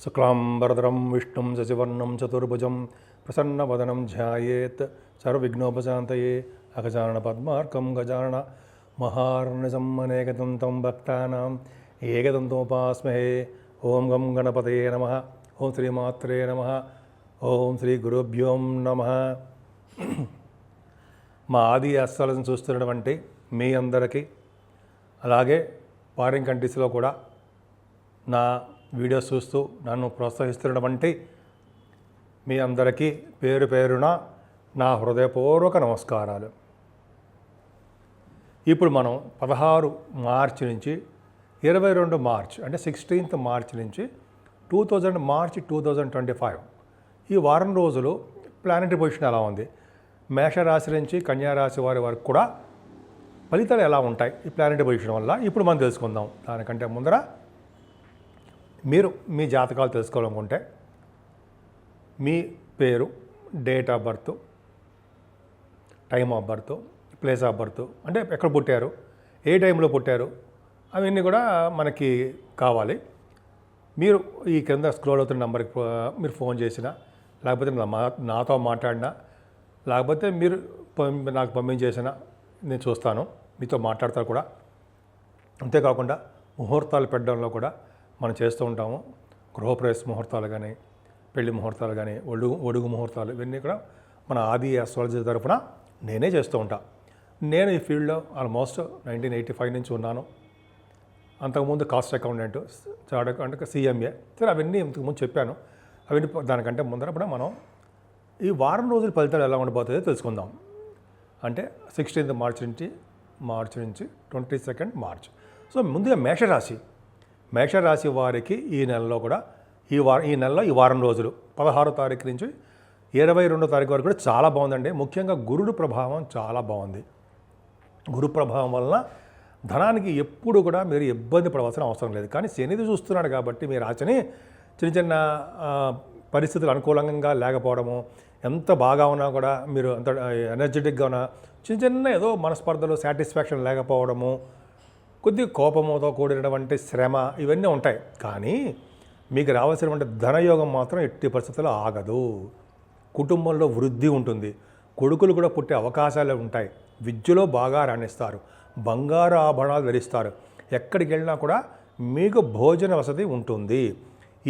శుక్లాంబరధరం విష్ణుం శశివర్ణం చతుర్భుజం ప్రసన్నవదనం ధ్యాయేత్ సర్వవిఘ్నోపశాంతయే అగజానన పద్మార్కం గజానన మహార్నిజం అనేకదంతం భక్తానాం ఏకదంతోపాస్మహే. ఓం గం గణపతయే నమః. ఓం శ్రీమాత్రే నమః. ఓం శ్రీ గురుభ్యో నమః. మా ఆది అస్సలను చూస్తున్నటువంటి మీ అందరికీ, అలాగే ఫారిన్ కంట్రీస్లో కూడా నా వీడియోస్ చూస్తూ నన్ను ప్రోత్సహిస్తున్నటువంటి మీ అందరికీ పేరు పేరున నా హృదయపూర్వక నమస్కారాలు. ఇప్పుడు మనం 16 మార్చి నుంచి 22 మార్చ్ అంటే 16th మార్చ్ నుంచి మార్చ్ 2025 ఈ వారం రోజులు ప్లానెటరీ పొజిషన్ ఎలా ఉంది, మేషరాశి నుంచి కన్యారాశి వారి వరకు కూడా ఫలితాలు ఎలా ఉంటాయి ఈ ప్లానెటరీ పొజిషన్ వల్ల ఇప్పుడు మనం తెలుసుకుందాం. దానికంటే ముందర మీరు మీ జాతకాలు తెలుసుకోవాలనుకుంటే మీ పేరు, date of birth, time of birth, place of birth, అంటే ఎక్కడ పుట్టారు, ఏ టైంలో పుట్టారు, అవన్నీ కూడా మనకి కావాలి. మీరు ఈ కింద స్క్రోల్ అవుతున్న నెంబర్కి మీరు ఫోన్ చేసినా, లేకపోతే నాతో మాట్లాడినా, లేకపోతే మీరు నాకు పంపించేసినా నేను చూస్తాను, మీతో మాట్లాడతాను కూడా. అంతేకాకుండా ముహూర్తాలు పెట్టడంలో కూడా మనం చేస్తూ ఉంటాము. గృహప్రవేశ ముహూర్తాలు కానీ, పెళ్లి ముహూర్తాలు కానీ, ఒడుగు ముహూర్తాలు, ఇవన్నీ కూడా మన ఆది ఆస్ట్రాలజీ తరఫున నేనే చేస్తూ ఉంటాను. నేను ఈ ఫీల్డ్లో ఆల్మోస్ట్ 1985 నుంచి ఉన్నాను. అంతకుముందు cost accountant, chart accountant, CMA, సరే అవన్నీ ఇంతకుముందు చెప్పాను. అవన్నీ దానికంటే ముందర కూడా మనం ఈ వారం రోజుల ఫలితాలు ఎలా ఉండబోతుందో తెలుసుకుందాం. అంటే 16th మార్చ్ నుంచి 22nd మార్చ్. సో ముందుగా మేషరాశి వారికి ఈ నెలలో కూడా ఈ నెలలో ఈ వారం రోజులు 16వ తారీఖు నుంచి 22వ తారీఖు వరకు కూడా చాలా బాగుందండి. ముఖ్యంగా గురుడు ప్రభావం చాలా బాగుంది. గురు ప్రభావం వలన ధనానికి ఎప్పుడు కూడా మీరు ఇబ్బంది పడవలసిన అవసరం లేదు. కానీ శనిది చూస్తున్నాడు కాబట్టి మీ రాశిని చిన్న పరిస్థితులు అనుకూలంగా లేకపోవడము, ఎంత బాగా ఉన్నా కూడా మీరు అంత ఎనర్జెటిక్గా ఉన్నా చిన్న ఏదో మనస్పర్ధలు, సాటిస్ఫాక్షన్ లేకపోవడము, కొద్ది కోపముతో కూడినటువంటి శ్రమ, ఇవన్నీ ఉంటాయి. కానీ మీకు రావాల్సినటువంటి ధనయోగం మాత్రం ఎట్టి పరిస్థితుల్లో ఆగదు. కుటుంబంలో వృద్ధి ఉంటుంది. కొడుకులు కూడా పుట్టే అవకాశాలు ఉంటాయి. విద్యలో బాగా రాణిస్తారు. బంగారు ఆభరణాలు ధరిస్తారు. ఎక్కడికి వెళ్ళినా కూడా మీకు భోజన వసతి ఉంటుంది.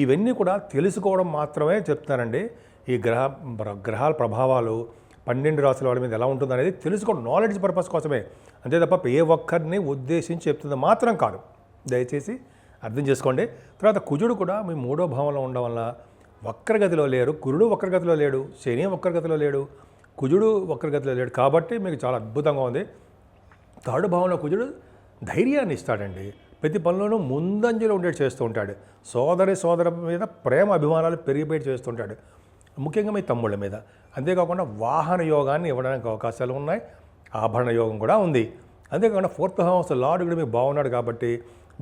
ఇవన్నీ కూడా తెలుసుకోవడం మాత్రమే చెప్తానండి. ఈ గ్రహాల ప్రభావాలు 12 రాశుల వాళ్ళ మీద ఎలా ఉంటుంది అనేది తెలుసుకోవడం నాలెడ్జ్ పర్పస్ కోసమే, అంతే తప్ప ఏ ఒక్కరిని ఉద్దేశించి చెప్తుంది మాత్రం కాదు. దయచేసి అర్థం చేసుకోండి. తర్వాత కుజుడు కూడా మీ 3వ భావంలో ఉండడం వల్ల వక్రగతిలో లేరు. గురుడు వక్రగతిలో లేడు, శని వక్రగతిలో లేడు, కుజుడు వక్రగతిలో లేడు. కాబట్టి మీకు చాలా అద్భుతంగా ఉంది. 3వ భావంలో కుజుడు ధైర్యాన్ని ఇస్తాడండి. ప్రతి పనిలోనూ ముందంజలో ఉండేది చేస్తూ ఉంటాడు. సోదర మీద ప్రేమ అభిమానాలు పెరిగిపోయి చేస్తుంటాడు, ముఖ్యంగా మీ తమ్ముళ్ళ మీద. అంతేకాకుండా వాహన యోగాన్ని ఇవ్వడానికి అవకాశాలు ఉన్నాయి. ఆభరణ యోగం కూడా ఉంది. అంతేకాకుండా 4th హౌస్ లార్డ్ కూడా మీకు బాగున్నాడు కాబట్టి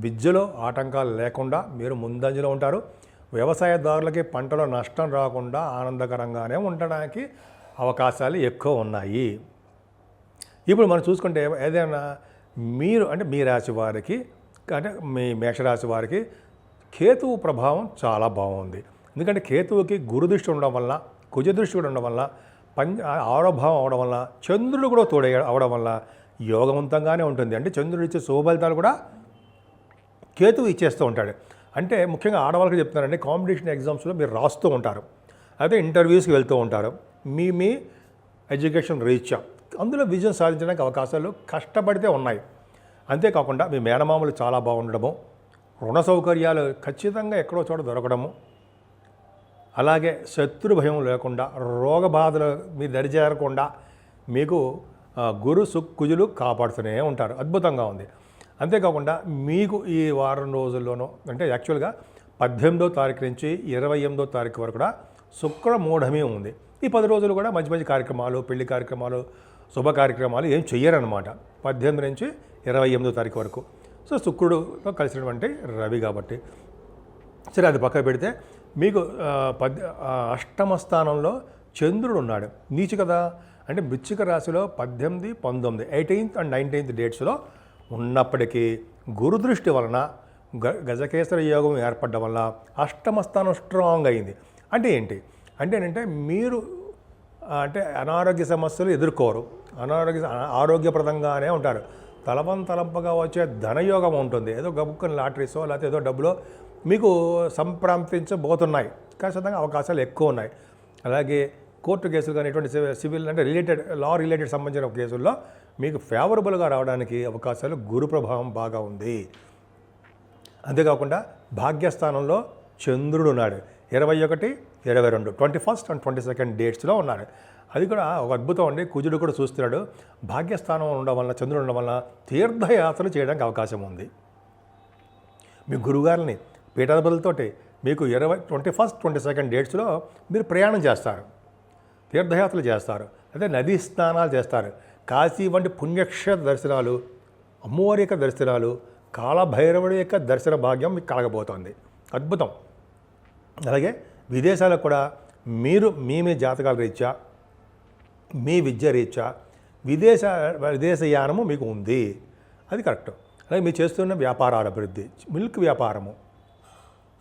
విద్యలో ఆటంకాలు లేకుండా మీరు ముందంజలో ఉంటారు. వ్యవసాయదారులకి పంటలో నష్టం రాకుండా ఆనందకరంగానే ఉండడానికి అవకాశాలు ఎక్కువ ఉన్నాయి. ఇప్పుడు మనం చూసుకుంటే ఏదైనా మీరు అంటే మీ రాశి వారికి, అంటే మీ మేషరాశి వారికి కేతువు ప్రభావం చాలా బాగుంది. ఎందుకంటే కేతువుకి గురుదృష్టి ఉండడం వల్ల, కుజదృష్టి కూడా ఉండడం వల్ల, 6వ భావం అవడం వల్ల, చంద్రుడు కూడా తోడే అవడం వల్ల యోగవంతంగానే ఉంటుంది. అంటే చంద్రుడు ఇచ్చే శుభఫలితాలు కూడా కేతువు ఇచ్చేస్తూ ఉంటాడు. అంటే ముఖ్యంగా ఆడవాళ్ళకి చెప్తున్నారంటే, కాంపిటీషన్ ఎగ్జామ్స్లో మీరు రాస్తూ ఉంటారు, అయితే ఇంటర్వ్యూస్కి వెళ్తూ ఉంటారు. మీ ఎడ్యుకేషన్ రీత్యా అందులో విజయం సాధించడానికి అవకాశాలు కష్టపడితే ఉన్నాయి. అంతేకాకుండా మీ మేనమామలు చాలా బాగుండడము, రుణ సౌకర్యాలు ఖచ్చితంగా ఎక్కడో చోట దొరకడము, అలాగే శత్రు భయం లేకుండా, రోగ బాధలు మీ దరిచేరకుండా మీకు కుజులు కాపాడుతూనే ఉంటారు. అద్భుతంగా ఉంది. అంతేకాకుండా మీకు ఈ వారం రోజుల్లోనూ, అంటే యాక్చువల్గా 18వ తారీఖు నుంచి 28వ తారీఖు వరకు కూడా శుక్ర మూఢమి ఉంది. ఈ 10 రోజులు కూడా మంచి మంచి కార్యక్రమాలు, పెళ్లి కార్యక్రమాలు, శుభ కార్యక్రమాలు ఏం చెయ్యరనమాట 18 నుంచి 28వ తారీఖు వరకు. సో శుక్రుడుతో కలిసినటువంటి రవి కాబట్టి సరే అది పక్కన పెడితే మీకు 8వ స్థానంలో చంద్రుడు ఉన్నాడు, నీచు కదా. అంటే వృశ్చిక రాశిలో 18, 19, 18th and 19th డేట్స్లో ఉన్నప్పటికీ గురుదృష్టి వలన గజకేసరి యోగం ఏర్పడడం వల్ల అష్టమ స్థానం స్ట్రాంగ్ అయింది. అంటే ఏంటి అంటే ఏంటంటే మీరు అంటే అనారోగ్య సమస్యలు ఎదుర్కోరు, ఆరోగ్యప్రదంగానే ఉంటారు. తలంపగా వచ్చే ధనయోగం ఉంటుంది. ఏదో గబుక్కుని లాటరీసో లేకపోతే ఏదో డబ్బులో మీకు సంప్రాప్తించబోతున్నాయి. ఖచ్చితంగా అవకాశాలు ఎక్కువ ఉన్నాయి. అలాగే కోర్టు కేసులు కానీ ఇటువంటి సివిల్ అంటే లా రిలేటెడ్ సంబంధించిన కేసుల్లో మీకు ఫేవరబుల్గా రావడానికి అవకాశాలు గురు ప్రభావం బాగా ఉంది. అంతేకాకుండా భాగ్యస్థానంలో చంద్రుడు ఉన్నాడు. 21, 22, 21st and 22nd డేట్స్లో ఉన్నాడు. అది కూడా ఒక అద్భుతం అండి. కుజుడు కూడా చూస్తున్నాడు. భాగ్యస్థానం ఉండడం వల్ల, చంద్రుడు ఉండడం వల్ల తీర్థయాత్రలు చేయడానికి అవకాశం ఉంది. మీ గురుగారిని పీఠాధిపతులతోటి మీకు 21st, 22nd డేట్స్లో మీరు ప్రయాణం చేస్తారు, తీర్థయాత్రలు చేస్తారు, అదే నదీ స్నానాలు చేస్తారు. కాశీ వంటి పుణ్యక్షేత్ర దర్శనాలు, అమ్మవారి యొక్క దర్శనాలు, కాలభైరవుడి యొక్క దర్శన భాగ్యం మీకు కలగబోతోంది. అద్భుతం. అలాగే విదేశాలకు కూడా మీరు మీ జాతకాల రీత్యా, మీ విద్య రీత్యా విదేశయానము మీకు ఉంది. అది కరెక్ట్. అలాగే మీరు చేస్తున్న వ్యాపారాల అభివృద్ధి, మిల్క్ వ్యాపారము,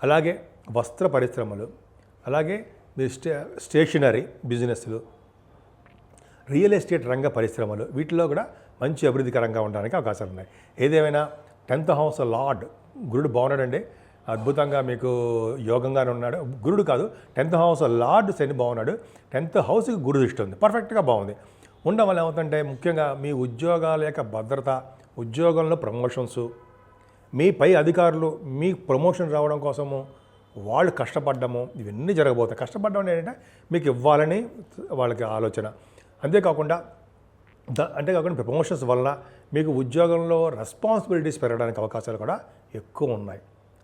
అలాగే వస్త్ర పరిశ్రమలు, అలాగే మీ స్టేషనరీ బిజినెస్లు, రియల్ ఎస్టేట్ రంగ పరిశ్రమలు, వీటిలో కూడా మంచి అభివృద్ధికరంగా ఉండడానికి అవకాశాలు ఉన్నాయి. ఏదేమైనా 10th హౌస్ లార్డ్ గురుడు బాగున్నాడండి. అద్భుతంగా మీకు యోగంగానే ఉన్నాడు. గురుడు కాదు, 10th హౌస్ లార్డ్ శని బాగున్నాడు. 10th హౌస్కి గురు దృష్టి ఉంది. పర్ఫెక్ట్గా బాగుంది. ఉండడం వల్ల ఏమవుతుందంటే ముఖ్యంగా మీ ఉద్యోగాల యొక్క భద్రత, ఉద్యోగంలో ప్రమోషన్స్, మీ పై అధికారులు మీ ప్రమోషన్ రావడం కోసము వాళ్ళు కష్టపడ్డము, ఇవన్నీ జరగబోతాయి. కష్టపడడం ఏంటంటే మీకు ఇవ్వాలని వాళ్ళకి ఆలోచన. అంతేకాకుండా ప్రమోషన్స్ వల్ల మీకు ఉద్యోగంలో రెస్పాన్సిబిలిటీస్ పెరగడానికి అవకాశాలు కూడా ఎక్కువ ఉన్నాయి.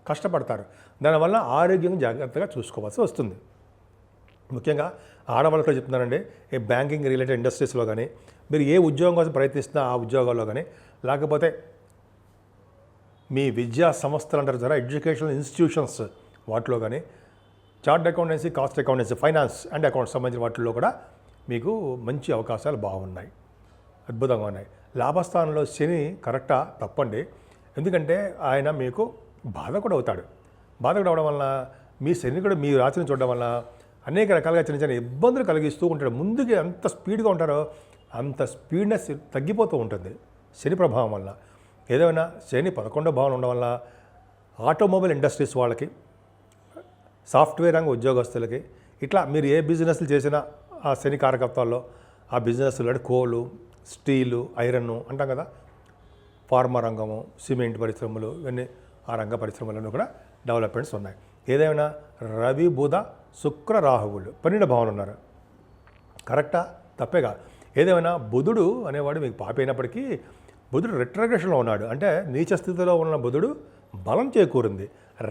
కష్టపడతారు. దానివల్ల ఆరోగ్యం జాగ్రత్తగా చూసుకోవాల్సి వస్తుంది. ముఖ్యంగా ఆడవాళ్ళతో చెప్తున్నానండి, ఈ బ్యాంకింగ్ రిలేటెడ్ ఇండస్ట్రీస్లో కానీ, మీరు ఏ ఉద్యోగం కోసం ప్రయత్నిస్తున్నా ఆ ఉద్యోగాల్లో కానీ, లేకపోతే మీ విద్యా సంస్థలు అంటారు కదా, ఎడ్యుకేషనల్ ఇన్స్టిట్యూషన్స్, వాటిలో కానీ, chart accountancy, cost accountancy, finance and accounts సంబంధించిన వాటిల్లో కూడా మీకు మంచి అవకాశాలు బాగున్నాయి, అద్భుతంగా ఉన్నాయి. లాభస్థానంలో శని కరెక్టా తప్పండి. ఎందుకంటే ఆయన మీకు బాధకుడు అవుతాడు. బాధకుడు అవడం వలన మీ శని కూడా మీ రాశిని చూడడం వల్ల అనేక రకాలుగా చిన్న చిన్న ఇబ్బందులు కలిగిస్తూ ఉంటాడు. ముందుకి ఎంత స్పీడ్గా ఉంటారో అంత స్పీడ్నెస్ తగ్గిపోతూ ఉంటుంది శని ప్రభావం వల్ల. ఏదైనా శని 11వ భావన ఉండడం వల్ల ఆటోమొబైల్ ఇండస్ట్రీస్ వాళ్ళకి, సాఫ్ట్వేర్ రంగ ఉద్యోగస్తులకి, ఇట్లా మీరు ఏ బిజినెస్లు చేసినా ఆ శని కారకత్వాల్లో ఆ బిజినెస్లు అంటే కోలు, స్టీలు, ఐరన్ అంటాం కదా, ఫార్మా రంగము, సిమెంట్ పరిశ్రమలు, ఇవన్నీ ఆ రంగ పరిశ్రమలను కూడా డెవలప్మెంట్స్ ఉన్నాయి. ఏదైనా రవి, బుధ, శుక్ర, రాహువులు 12 భావనలు ఉన్నారు. కరెక్టా తప్పేగా. ఏదేమైనా బుధుడు అనేవాడు మీకు పాపైనప్పటికీ బుధుడు రెట్రోగ్రెషన్లో ఉన్నాడు. అంటే నీచ స్థితిలో ఉన్న బుధుడు బలం చేకూరింది.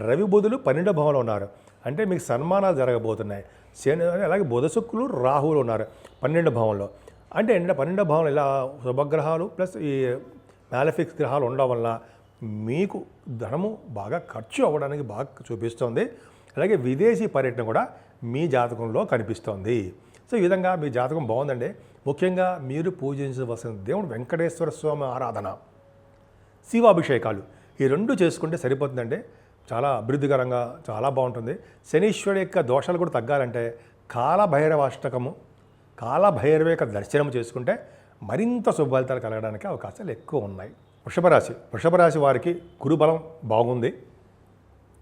రవి, బుధులు 12 భావంలో ఉన్నారు. అంటే మీకు సన్మానాలు జరగబోతున్నాయి. శని అలాగే బుధ, శుక్రులు, రాహువులు ఉన్నారు 12 భావంలో. అంటే ఏంటంటే 12 భావంలో ఇలా శుభగ్రహాలు ప్లస్ ఈ మ్యాలఫిక్స్ గ్రహాలు ఉండడం వల్ల మీకు ధనము బాగా ఖర్చు అవ్వడానికి బాగా చూపిస్తోంది. అలాగే విదేశీ పర్యటన కూడా మీ జాతకంలో కనిపిస్తోంది. సో ఈ విధంగా మీ జాతకం బాగుందండి. ముఖ్యంగా మీరు పూజించవలసిన దేవుడు వెంకటేశ్వర స్వామి ఆరాధన, శివాభిషేకాలు, ఈ 2 చేసుకుంటే సరిపోతుందండి. చాలా అభివృద్ధికరంగా చాలా బాగుంటుంది. శనీశ్వరుడు యొక్క దోషాలు కూడా తగ్గాలంటే కాలభైరవాష్టకము, కాలభైరవ యొక్క దర్శనం చేసుకుంటే మరింత శుభఫలితాలు కలగడానికి అవకాశాలు ఎక్కువ ఉన్నాయి. వృషభ రాశి వారికి గురుబలం బాగుంది.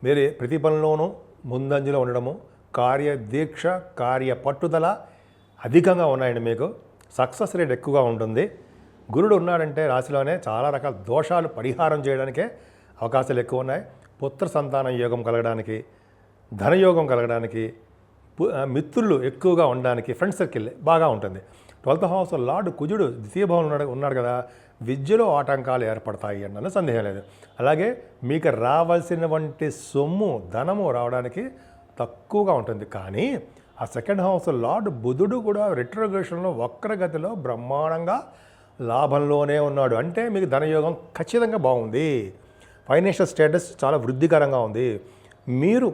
మీరు ప్రతి పనిలోనూ ముందంజలో ఉండడము, కార్యదీక్ష, కార్య పట్టుదల అధికంగా ఉన్నాయండి. మీకు సక్సెస్ రేట్ ఎక్కువగా ఉంటుంది. గురుడు ఉన్నాడంటే రాశిలోనే చాలా రకాల దోషాలు పరిహారం చేయడానికే అవకాశాలు ఎక్కువ ఉన్నాయి. పుత్ర సంతాన యోగం కలగడానికి, ధనయోగం కలగడానికి, మిత్రులు ఎక్కువగా ఉండడానికి, ఫ్రెండ్ సర్కిల్ బాగా ఉంటుంది. 12th హౌస్ లార్డ్ కుజుడు ద్వితీయ భావంలో ఉన్నాడు కదా, విద్యలో ఆటంకాలు ఏర్పడతాయి అన్న సందేహం లేదు. అలాగే మీకు రావాల్సినటువంటి సొమ్ము, ధనము రావడానికి తక్కువగా ఉంటుంది. కానీ ఆ 2nd హౌస్ లార్డ్ బుధుడు కూడా రెట్రోగ్రెషన్లో వక్రగతిలో బ్రహ్మాండంగా లాభంలోనే ఉన్నాడు. అంటే మీకు ధనయోగం ఖచ్చితంగా బాగుంది. ఫైనాన్షియల్ స్టేటస్ చాలా వృద్ధికరంగా ఉంది. మీరు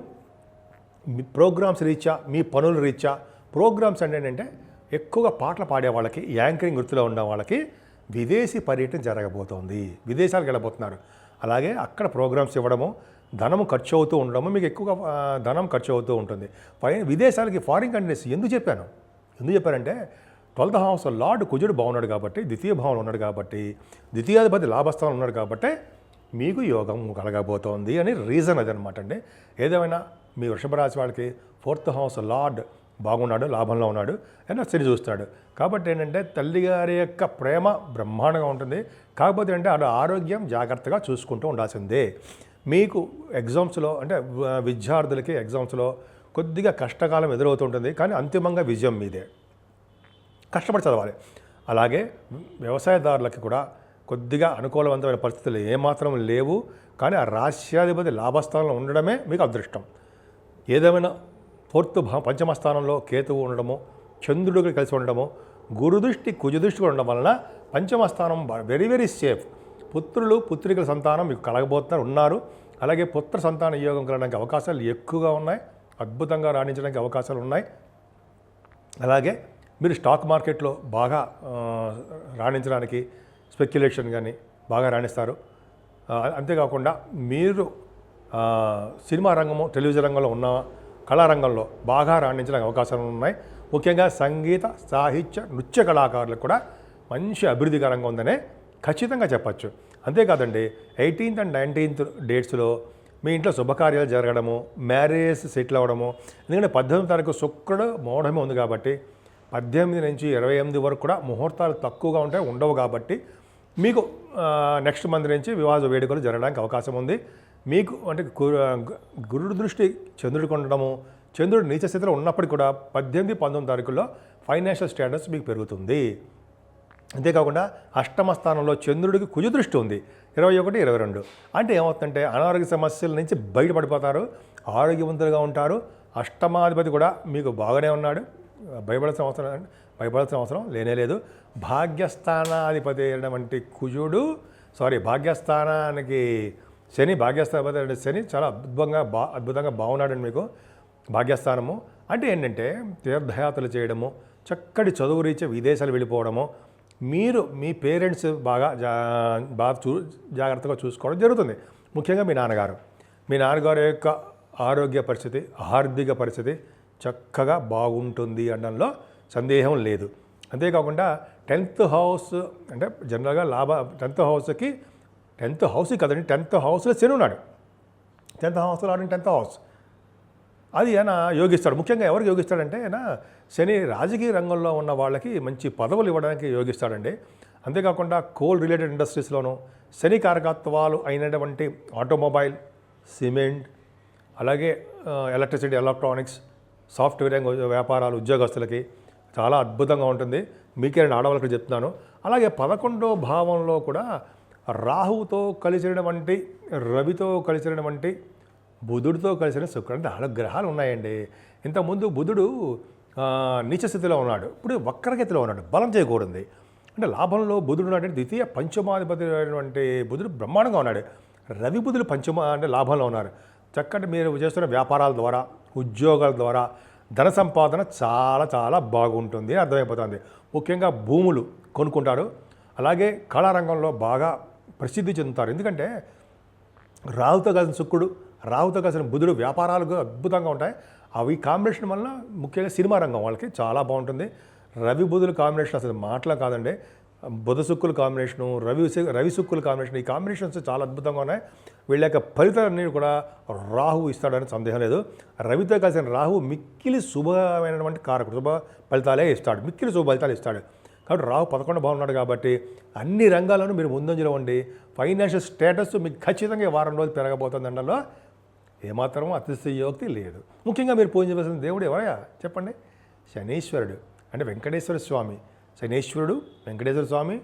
మీ ప్రోగ్రామ్స్ రీత్యా, మీ పనుల రీత్యా, ప్రోగ్రామ్స్ అంటే ఏంటంటే ఎక్కువగా పాటలు పాడే వాళ్ళకి, యాంకరింగ్ వృత్తిలో ఉన్న వాళ్ళకి విదేశీ పర్యటన జరగబోతోంది. విదేశాలకు వెళ్ళబోతున్నారు. అలాగే అక్కడ ప్రోగ్రామ్స్ ఇవ్వడము, ధనం ఖర్చు అవుతూ ఉండడము, మీకు ఎక్కువగా ధనం ఖర్చు అవుతూ ఉంటుంది. విదేశాలకి, ఫారిన్ కంట్రీస్ ఎందుకు చెప్పారంటే 12th హౌస్ లార్డ్ కుజుడు బాగున్నాడు కాబట్టి, ద్వితీయ భావంలో ఉన్నాడు కాబట్టి, ద్వితీయాధిపతి లాభస్థానం ఉన్నాడు కాబట్టి మీకు యోగం కలగబోతోంది అని రీజన్ అదనమాట అండి. ఏదేమైనా మీ వృషభ రాశి వాళ్ళకి 4th హౌస్ లార్డ్ బాగున్నాడు, లాభంలో ఉన్నాడు, అయినా శని చూస్తాడు కాబట్టి ఏంటంటే తల్లిగారి యొక్క ప్రేమ బ్రహ్మాండంగా ఉంటుంది. కాకపోతే అంటే ఆరోగ్యం జాగ్రత్తగా చూసుకుంటూ ఉండాల్సిందే. మీకు ఎగ్జామ్స్లో అంటే విద్యార్థులకి ఎగ్జామ్స్లో కొద్దిగా కష్టకాలం ఎదురవుతుంటుంది, కానీ అంతిమంగా విజయం మీదే. కష్టపడి చదవాలి. అలాగే వ్యవసాయదారులకి కూడా కొద్దిగా అనుకూలవంతమైన పరిస్థితులు ఏమాత్రం లేవు, కానీ ఆ రాష్ట్రాధిపతి లాభస్థానంలో ఉండడమే మీకు అదృష్టం. ఏదేమైనా పంచమ స్థానంలో కేతువు ఉండడము, చంద్రుడికి కలిసి ఉండడము, గురుదృష్టి కుజదృష్టి ఉండడం వలన పంచమ స్థానం వెరీ వెరీ సేఫ్. పుత్రులు పుత్రికల సంతానం మీకు ఉన్నారు. అలాగే పుత్ర సంతాన యోగం కలగడానికి అవకాశాలు ఎక్కువగా ఉన్నాయి, అద్భుతంగా రాణించడానికి అవకాశాలు ఉన్నాయి. అలాగే మీరు స్టాక్ మార్కెట్లో బాగా రాణించడానికి స్పెక్యులేషన్ కానీ బాగా రాణిస్తారు. అంతేకాకుండా మీరు సినిమా రంగము, టెలివిజన్ రంగంలో ఉన్న కళారంగంలో బాగా రాణించడానికి అవకాశాలు ఉన్నాయి. ముఖ్యంగా సంగీత, సాహిత్య, నృత్య కళాకారులకు కూడా మంచి అభివృద్ధికరంగా ఉందనే ఖచ్చితంగా చెప్పచ్చు. అంతేకాదండి 18th and 19th డేట్స్లో మీ ఇంట్లో శుభకార్యాలు జరగడము, మ్యారేజ్ సెటిల్ అవ్వడము. ఎందుకంటే 18వ తారీఖు శుక్రుడు మౌఢమే ఉంది కాబట్టి 18 నుంచి 28 వరకు కూడా ముహూర్తాలు తక్కువగా ఉంటాయి, ఉండవు. కాబట్టి మీకు నెక్స్ట్ మంత్ నుంచి వివాహ వేడుకలు జరగడానికి అవకాశం ఉంది. మీకు అంటే గురుడు దృష్టి చంద్రుడికి ఉండడము, చంద్రుడు నీచ స్థితిలో ఉన్నప్పటికీ కూడా 18, 19 తారీఖుల్లో ఫైనాన్షియల్ స్టేటస్ మీకు పెరుగుతుంది. అంతేకాకుండా అష్టమ స్థానంలో చంద్రుడికి కుజ దృష్టి ఉంది 21, 22. అంటే ఏమవుతుందంటే అనారోగ్య సమస్యల నుంచి బయటపడిపోతారు, ఆరోగ్యవంతులుగా ఉంటారు. అష్టమాధిపతి కూడా మీకు బాగానే ఉన్నాడు, భయపడాల్సిన అవసరం లేనేలేదు. భాగ్యస్థానాధిపతి అయినటువంటి కుజుడు భాగ్యస్థానానికి శని, భాగ్యస్థానాధిపతి అంటే శని చాలా అద్భుతంగా బాగున్నాడండి మీకు భాగ్యస్థానము. అంటే ఏంటంటే తీర్థయాత్రలు చేయడము, చక్కటి చదువు రీత్యా విదేశాలు వెళ్ళిపోవడము, మీరు మీ పేరెంట్స్ బాగా జాగ్రత్తగా చూసుకోవడం జరుగుతుంది. ముఖ్యంగా మీ నాన్నగారు యొక్క ఆరోగ్య పరిస్థితి, ఆర్థిక పరిస్థితి చక్కగా బాగుంటుంది అనడంలో సందేహం లేదు. అంతేకాకుండా 10th హౌస్ అంటే జనరల్గా 10th హౌస్కి కదండి, 10th హౌస్లో శని ఉన్నాడు. 10th హౌస్లో ఆడిన 10th హౌస్ అది ఆయన యోగిస్తాడు. ముఖ్యంగా ఎవరికి యోగిస్తాడంటే ఆయన శని రాజకీయ రంగంలో ఉన్న వాళ్ళకి మంచి పదవులు ఇవ్వడానికి యోగిస్తాడండి. అంతేకాకుండా కోల్ రిలేటెడ్ ఇండస్ట్రీస్లోనూ శని కారకత్వాలు అయినటువంటి ఆటోమొబైల్, సిమెంట్, అలాగే ఎలక్ట్రిసిటీ, ఎలక్ట్రానిక్స్, సాఫ్ట్వేర్ వ్యాపారాలు, ఉద్యోగస్తులకి చాలా అద్భుతంగా ఉంటుంది. మీకే నేను ఆడవాళ్ళకి చెప్తున్నాను. అలాగే 11వ భావంలో కూడా రాహువుతో కలిసినటువంటి, రవితో కలిసినటువంటి, బుధుడితో కలిసిన శుక్రుడు అంటే 4 గ్రహాలు ఉన్నాయండి. ఇంతకుముందు బుధుడు నీచ స్థితిలో ఉన్నాడు, ఇప్పుడు వక్రగతిలో ఉన్నాడు, బలం చేయకూడదు. అంటే లాభంలో బుధుడు ఉన్నాడు, ద్వితీయ పంచమాధిపతి అయినటువంటి బుధుడు బ్రహ్మాండంగా ఉన్నాడు. రవి బుధుడు అంటే లాభంలో ఉన్నారు. చక్కటి మీరు చేస్తున్న వ్యాపారాల ద్వారా, ఉద్యోగాల ద్వారా ధన సంపాదన చాలా చాలా బాగుంటుంది అర్థమైపోతుంది. ముఖ్యంగా భూములు కొనుక్కుంటారు. అలాగే కళారంగంలో బాగా ప్రసిద్ధి చెందుతారు. ఎందుకంటే రాహుతో కలిసిన శుక్రుడు, రాహుతో కలిసిన బుధుడు వ్యాపారాలు అద్భుతంగా ఉంటాయి. అవి కాంబినేషన్ వల్ల ముఖ్యంగా సినిమా రంగం వాళ్ళకి చాలా బాగుంటుంది. రవి బుధుల కాంబినేషన్ అసలు మాటలా కాదండి. బుధ శుక్కుల కాంబినేషను, రవి శుక్కుల కాంబినేషన్, ఈ కాంబినేషన్స్ చాలా అద్భుతంగా ఉన్నాయి. వీళ్ళ యొక్క ఫలితాలన్నీ కూడా రాహు ఇస్తాడని సందేహం లేదు. రవితో కలిసిన రాహు మిక్కిలి శుభమైనటువంటి కారకుడు, శుభ ఫలితాలే ఇస్తాడు, మిక్కిలి శుభ ఫలితాలు ఇస్తాడు. కాబట్టి రాహు 11 బాగున్నాడు కాబట్టి అన్ని రంగాల్లోనూ మీరు ముందంజలో ఉండి ఫైనాన్షియల్ స్టేటస్ మీకు ఖచ్చితంగా వారం రోజులు పెరగబోతుంది అనడంలో ఏమాత్రం అతిశయోక్తి లేదు. ముఖ్యంగా మీరు పూజ చేయవలసిన దేవుడు ఎవరయ్యా చెప్పండి? శనీశ్వరుడు అంటే వెంకటేశ్వర స్వామి. శనీశ్వరుడు, వెంకటేశ్వర స్వామి,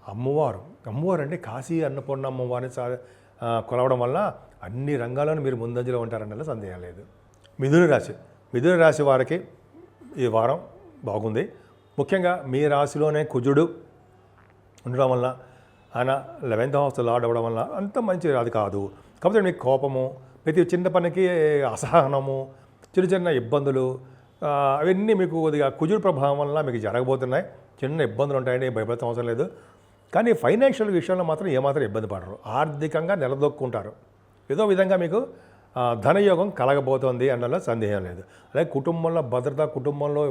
అమ్మవారు అంటే కాశీ అన్నపూర్ణ అమ్మవారిని కొలవడం వల్ల అన్ని రంగాల్లోనూ మీరు ముందంజలో ఉంటారన్నలో సందేహం లేదు. మిథున రాశి వారికి ఈ వారం బాగుంది. ముఖ్యంగా మీ రాశిలోనే కుజుడు ఉండడం వల్ల, ఆయన 11th హౌస్ లార్డ్ అవ్వడం వల్ల అంత మంచి అది కాదు. కాకపోతే మీకు కోపము, ప్రతి చిన్న పనికి అసహనము, చిన్న ఇబ్బందులు, అవన్నీ మీకు కొద్దిగా కుజుడు ప్రభావం వల్ల మీకు జరగబోతున్నాయి. చిన్న ఇబ్బందులు ఉంటాయండి, భయపడాల్సిన అవసరం లేదు. కానీ ఫైనాన్షియల్ విషయంలో మాత్రం ఏమాత్రం ఇబ్బంది పడరు, ఆర్థికంగా నిలదొక్కుంటారు. ఏదో విధంగా మీకు ధనయోగం కలగబోతోంది అన్నలో సందేహం లేదు. అలాగే కుటుంబంలో భద్రత, కుటుంబంలో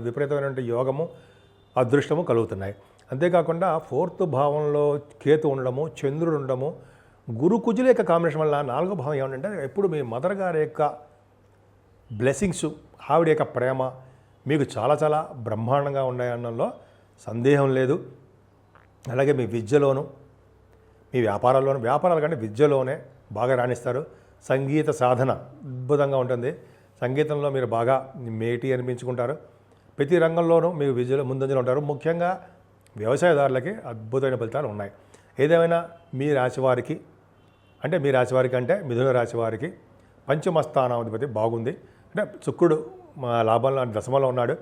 విపరీతమైనటువంటి యోగము, అదృష్టము కలుగుతున్నాయి. అంతేకాకుండా 4th భావంలో కేతు ఉండడము, చంద్రుడు ఉండడము, గురు కుజుల యొక్క కాంబినేషన్ వల్ల 4వ భావం ఏమంటే ఎప్పుడు మీ మదర్ గారి యొక్క బ్లెస్సింగ్స్, ఆవిడ యొక్క ప్రేమ మీకు చాలా చాలా బ్రహ్మాండంగా ఉన్నాయన్నలో సందేహం లేదు. అలాగే మీ విద్యలోను, మీ వ్యాపారాలు కంటే విద్యలోనే బాగా రాణిస్తారు. సంగీత సాధన అద్భుతంగా ఉంటుంది. సంగీతంలో మీరు బాగా మేటి అనిపించుకుంటారు. ప్రతి రంగంలోనూ మీరు విద్యలో ముందంజలో ఉంటారు. ముఖ్యంగా వ్యవసాయదారులకి అద్భుతమైన ఫలితాలు ఉన్నాయి. ఏదేమైనా మీ రాశివారికి అంటే మిథున రాశి వారికి పంచమ స్థానాధిపతి బాగుంది. అంటే శుక్రుడు లాభంలో దశమంలో ఉన్నాడు.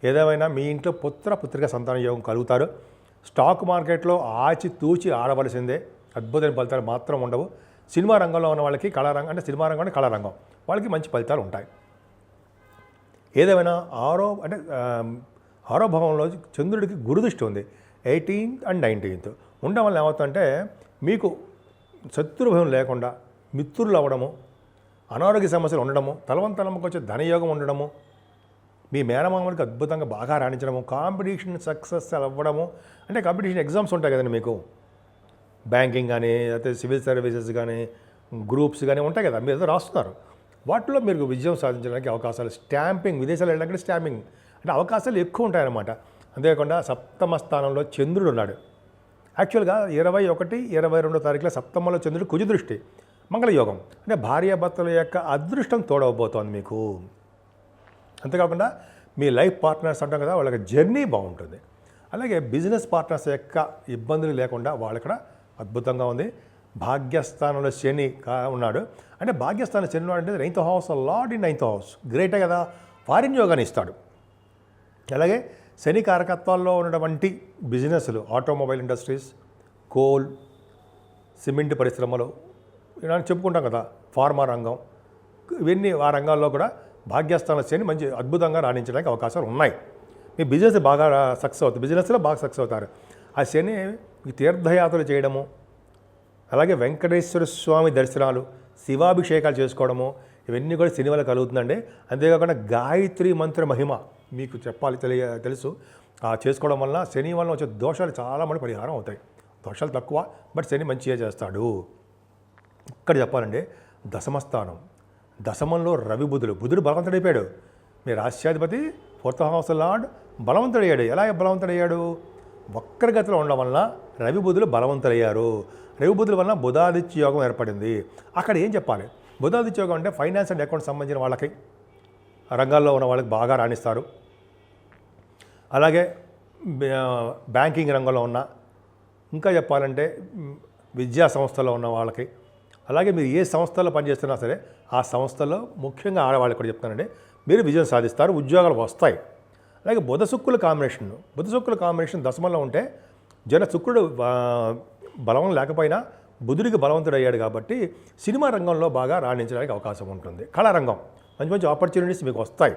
ఏదేమైనా మీ ఇంట్లో పుత్రిక సంతాన యోగం కలుగుతారు. స్టాక్ మార్కెట్లో ఆచితూచి ఆడవలసిందే, అద్భుతమైన ఫలితాలు మాత్రం ఉండవు. సినిమా రంగంలో ఉన్న వాళ్ళకి కళారంగం, అంటే సినిమా రంగం అంటే కళారంగం, వాళ్ళకి మంచి ఫలితాలు ఉంటాయి. ఏదేమైనా ఆరో భావంలో చంద్రుడికి గురుదృష్టి ఉంది. 18th and 19th ఉండడం వల్ల ఏమవుతుందంటే మీకు శత్రుభయం లేకుండా మిత్రులు అవ్వడము, అనారోగ్య సమస్యలు ఉండడము, తలవంతలమ్మకి వచ్చే ధనయోగం ఉండడము, మీ మేనమామలకి అద్భుతంగా బాగా రాణించడము, కాంపిటీషన్ సక్సెస్ అవ్వడము. అంటే కాంపిటీషన్ ఎగ్జామ్స్ ఉంటాయి కదండి మీకు, బ్యాంకింగ్ కానీ లేకపోతే సివిల్ సర్వీసెస్ కానీ గ్రూప్స్ కానీ ఉంటాయి కదా, మీరు ఏదో రాస్తున్నారు, వాటిలో మీరు విజయం సాధించడానికి అవకాశాలు, స్టాంపింగ్, విదేశాలు వెళ్ళడానికి స్టాంపింగ్ అంటే అవకాశాలు ఎక్కువ ఉంటాయన్నమాట. అంతేకాకుండా 7వ స్థానంలో చంద్రుడు ఉన్నాడు. యాక్చువల్గా 21, 22 తారీఖులో 7వ చంద్రుడు కుజదృష్టి, మంగళయోగం, అంటే భార్యాభర్తల యొక్క అదృష్టం తోడవబోతోంది మీకు. అంతేకాకుండా మీ లైఫ్ పార్ట్నర్స్ అంటాం కదా, వాళ్ళకి జర్నీ బాగుంటుంది. అలాగే బిజినెస్ పార్ట్నర్స్ యొక్క ఇబ్బందులు లేకుండా వాళ్ళక్కడ అద్భుతంగా ఉంది. భాగ్యస్థానంలో శని ఉన్నాడు. అంటే భాగ్యస్థానం శని అంటే 9th house, lord in 9th house, గ్రేటే కదా, ఫారిన్ యోగాన్ని ఇస్తాడు. అలాగే శని కారకత్వాల్లో ఉన్నటువంటి బిజినెస్లు, ఆటోమొబైల్ ఇండస్ట్రీస్, కోల్, సిమెంట్ పరిశ్రమలు ఇలా చెప్పుకుంటాం కదా, ఫార్మా రంగం, ఇవన్నీ ఆ రంగాల్లో కూడా భాగ్యస్థానం శని మంచి అద్భుతంగా రాణించడానికి అవకాశాలు ఉన్నాయి. మీ బిజినెస్ బాగా సక్సెస్ అవుతుంది, బిజినెస్లో బాగా సక్సెస్ అవుతారు. ఆ శని తీర్థయాత్రలు చేయడము, అలాగే వెంకటేశ్వర స్వామి దర్శనాలు, శివాభిషేకాలు చేసుకోవడము, ఇవన్నీ కూడా శని వల్ల కలుగుతుందండి. అంతేకాకుండా గాయత్రి మంత్ర మహిమ మీకు తెలుసు, చేసుకోవడం వల్ల శని వల్ల వచ్చే దోషాలు చాలా మంది పరిహారం అవుతాయి. దోషాలు తక్కువ, బట్ శని మంచిగా చేస్తాడు. ఇక్కడ చెప్పాలంటే దశమస్థానం, దశమంలో రవి బుధుడు బలవంతుడైపోయాడు. మీ రాష్ట్రాధిపతి 4th హౌస్ లార్డ్ బలవంతుడయ్యాడు. ఎలా బలవంతుడయ్యాడు? వక్రగతిలో ఉండడం వల్ల రవి బుధులు బలవంతులయ్యారు. రవి బుధుల వలన బుధాదిత్య యోగం ఏర్పడింది. అక్కడ ఏం చెప్పాలి? బుధాదిత్య యోగం అంటే ఫైనాన్స్ అండ్ అకౌంట్స్ సంబంధించిన వాళ్ళకి, రంగాల్లో ఉన్న వాళ్ళకి బాగా రాణిస్తారు. అలాగే బ్యాంకింగ్ రంగంలో ఉన్న, ఇంకా చెప్పాలంటే విద్యా సంస్థలో ఉన్న వాళ్ళకి, అలాగే మీరు ఏ సంస్థలో పనిచేస్తున్నా సరే ఆ సంస్థలో ముఖ్యంగా ఆడవాళ్ళకి కూడా చెప్తానండి, మీరు విజయం సాధిస్తారు, ఉద్యోగాలు వస్తాయి. అలాగే బుధ శుక్రుల కాంబినేషన్ దశమంలో ఉంటే శుక్రుడు బలం లేకపోయినా బుధుడికి బలవంతుడయ్యాడు కాబట్టి సినిమా రంగంలో బాగా రాణించడానికి అవకాశం ఉంటుంది. కళారంగం మంచి మంచి ఆపర్చునిటీస్ మీకు వస్తాయి.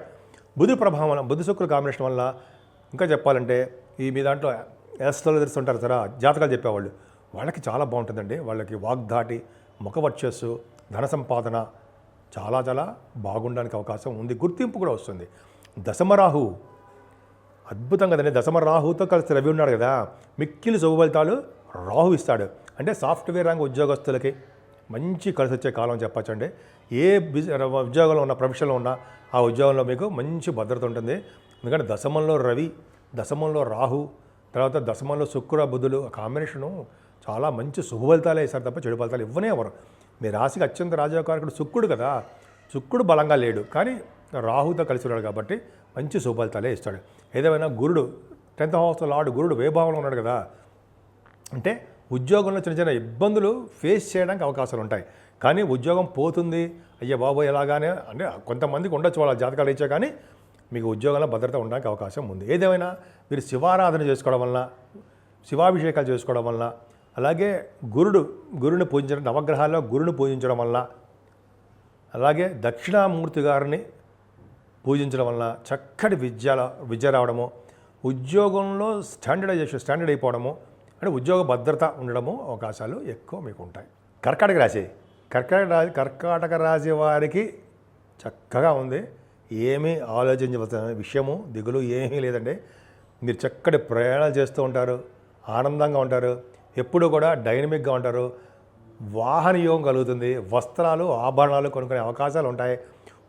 బుధుడి ప్రభావం, బుధ శుక్రుల కాంబినేషన్ వల్ల ఇంకా చెప్పాలంటే మీ దాంట్లో యాస్ట్రాలజర్స్ ఉంటారు సరే, జాతకాలు చెప్పేవాళ్ళు, వాళ్ళకి చాలా బాగుంటుందండి. వాళ్ళకి వాగ్ధాటి, ముఖవర్చస్సు, ధన సంపాదన చాలా చాలా బాగుండడానికి అవకాశం ఉంది. గుర్తింపు కూడా వస్తుంది. దశమరాహు అద్భుతం కదండి. దశమరాహుతో కలిసి రవి ఉన్నాడు కదా, మిక్కిలి శుభ ఫలితాలు రాహు ఇస్తాడు. అంటే సాఫ్ట్వేర్ రంగ ఉద్యోగస్తులకి మంచి కలిసి వచ్చే కాలం చెప్పచ్చండి. ఏ ఉద్యోగంలో ఉన్న, ప్రొఫెషన్లో ఉన్న ఆ ఉద్యోగంలో మీకు మంచి భద్రత ఉంటుంది. ఎందుకంటే దశమంలో రవి, దశమంలో రాహు, తర్వాత దశమంలో శుక్ర బుధులు కాంబినేషను చాలా మంచి శుభ ఫలితాలే ఇస్తారు తప్ప చెడు ఫలితాలు ఇవ్వనే ఎవరు. మీ రాశికి అత్యంత రాజకారకుడు శుక్రుడు కదా, శుక్రుడు బలంగా లేడు కానీ రాహుతో కలిసి ఉన్నాడు కాబట్టి మంచి శుభ ఫలితాలే ఇస్తాడు. ఏదేమైనా గురుడు 10th హౌస్ లార్డ్ గురుడు వేభావంలో ఉన్నాడు కదా, అంటే ఉద్యోగంలో చిన్న చిన్న ఇబ్బందులు ఫేస్ చేయడానికి అవకాశాలు ఉంటాయి. కానీ ఉద్యోగం పోతుంది అయ్యా బాబోయ్ ఎలాగానే అంటే కొంతమందికి ఉండొచ్చు, వాళ్ళ జాతకాలు ఇచ్చా, కానీ మీకు ఉద్యోగంలో భద్రత ఉండడానికి అవకాశం ఉంది. ఏదేమైనా మీరు శివారాధన చేసుకోవడం వలన, శివాభిషేకాలు చేసుకోవడం వలన, అలాగే గురుని పూజించడం, నవగ్రహాల్లో గురుని పూజించడం వలన, అలాగే దక్షిణామూర్తి గారిని పూజించడం వలన చక్కటి విద్య రావడము, ఉద్యోగంలో స్టాండర్డ్ అయిపోవడము, అంటే ఉద్యోగ భద్రత ఉండడము అవకాశాలు ఎక్కువ మీకు ఉంటాయి. కర్కాటక రాశి కర్కాటక రాశి వారికి చక్కగా ఉంది. ఏమీ ఆలోచించవలసిన విషయము దిగులు ఏమీ లేదండి. మీరు చక్కటి ప్రయాణాలు చేస్తూ ఉంటారు, ఆనందంగా ఉంటారు, ఎప్పుడూ కూడా డైనమిక్గా ఉంటారు. వాహన యోగం కలుగుతుంది, వస్త్రాలు ఆభరణాలు కొనుక్కునే అవకాశాలు ఉంటాయి.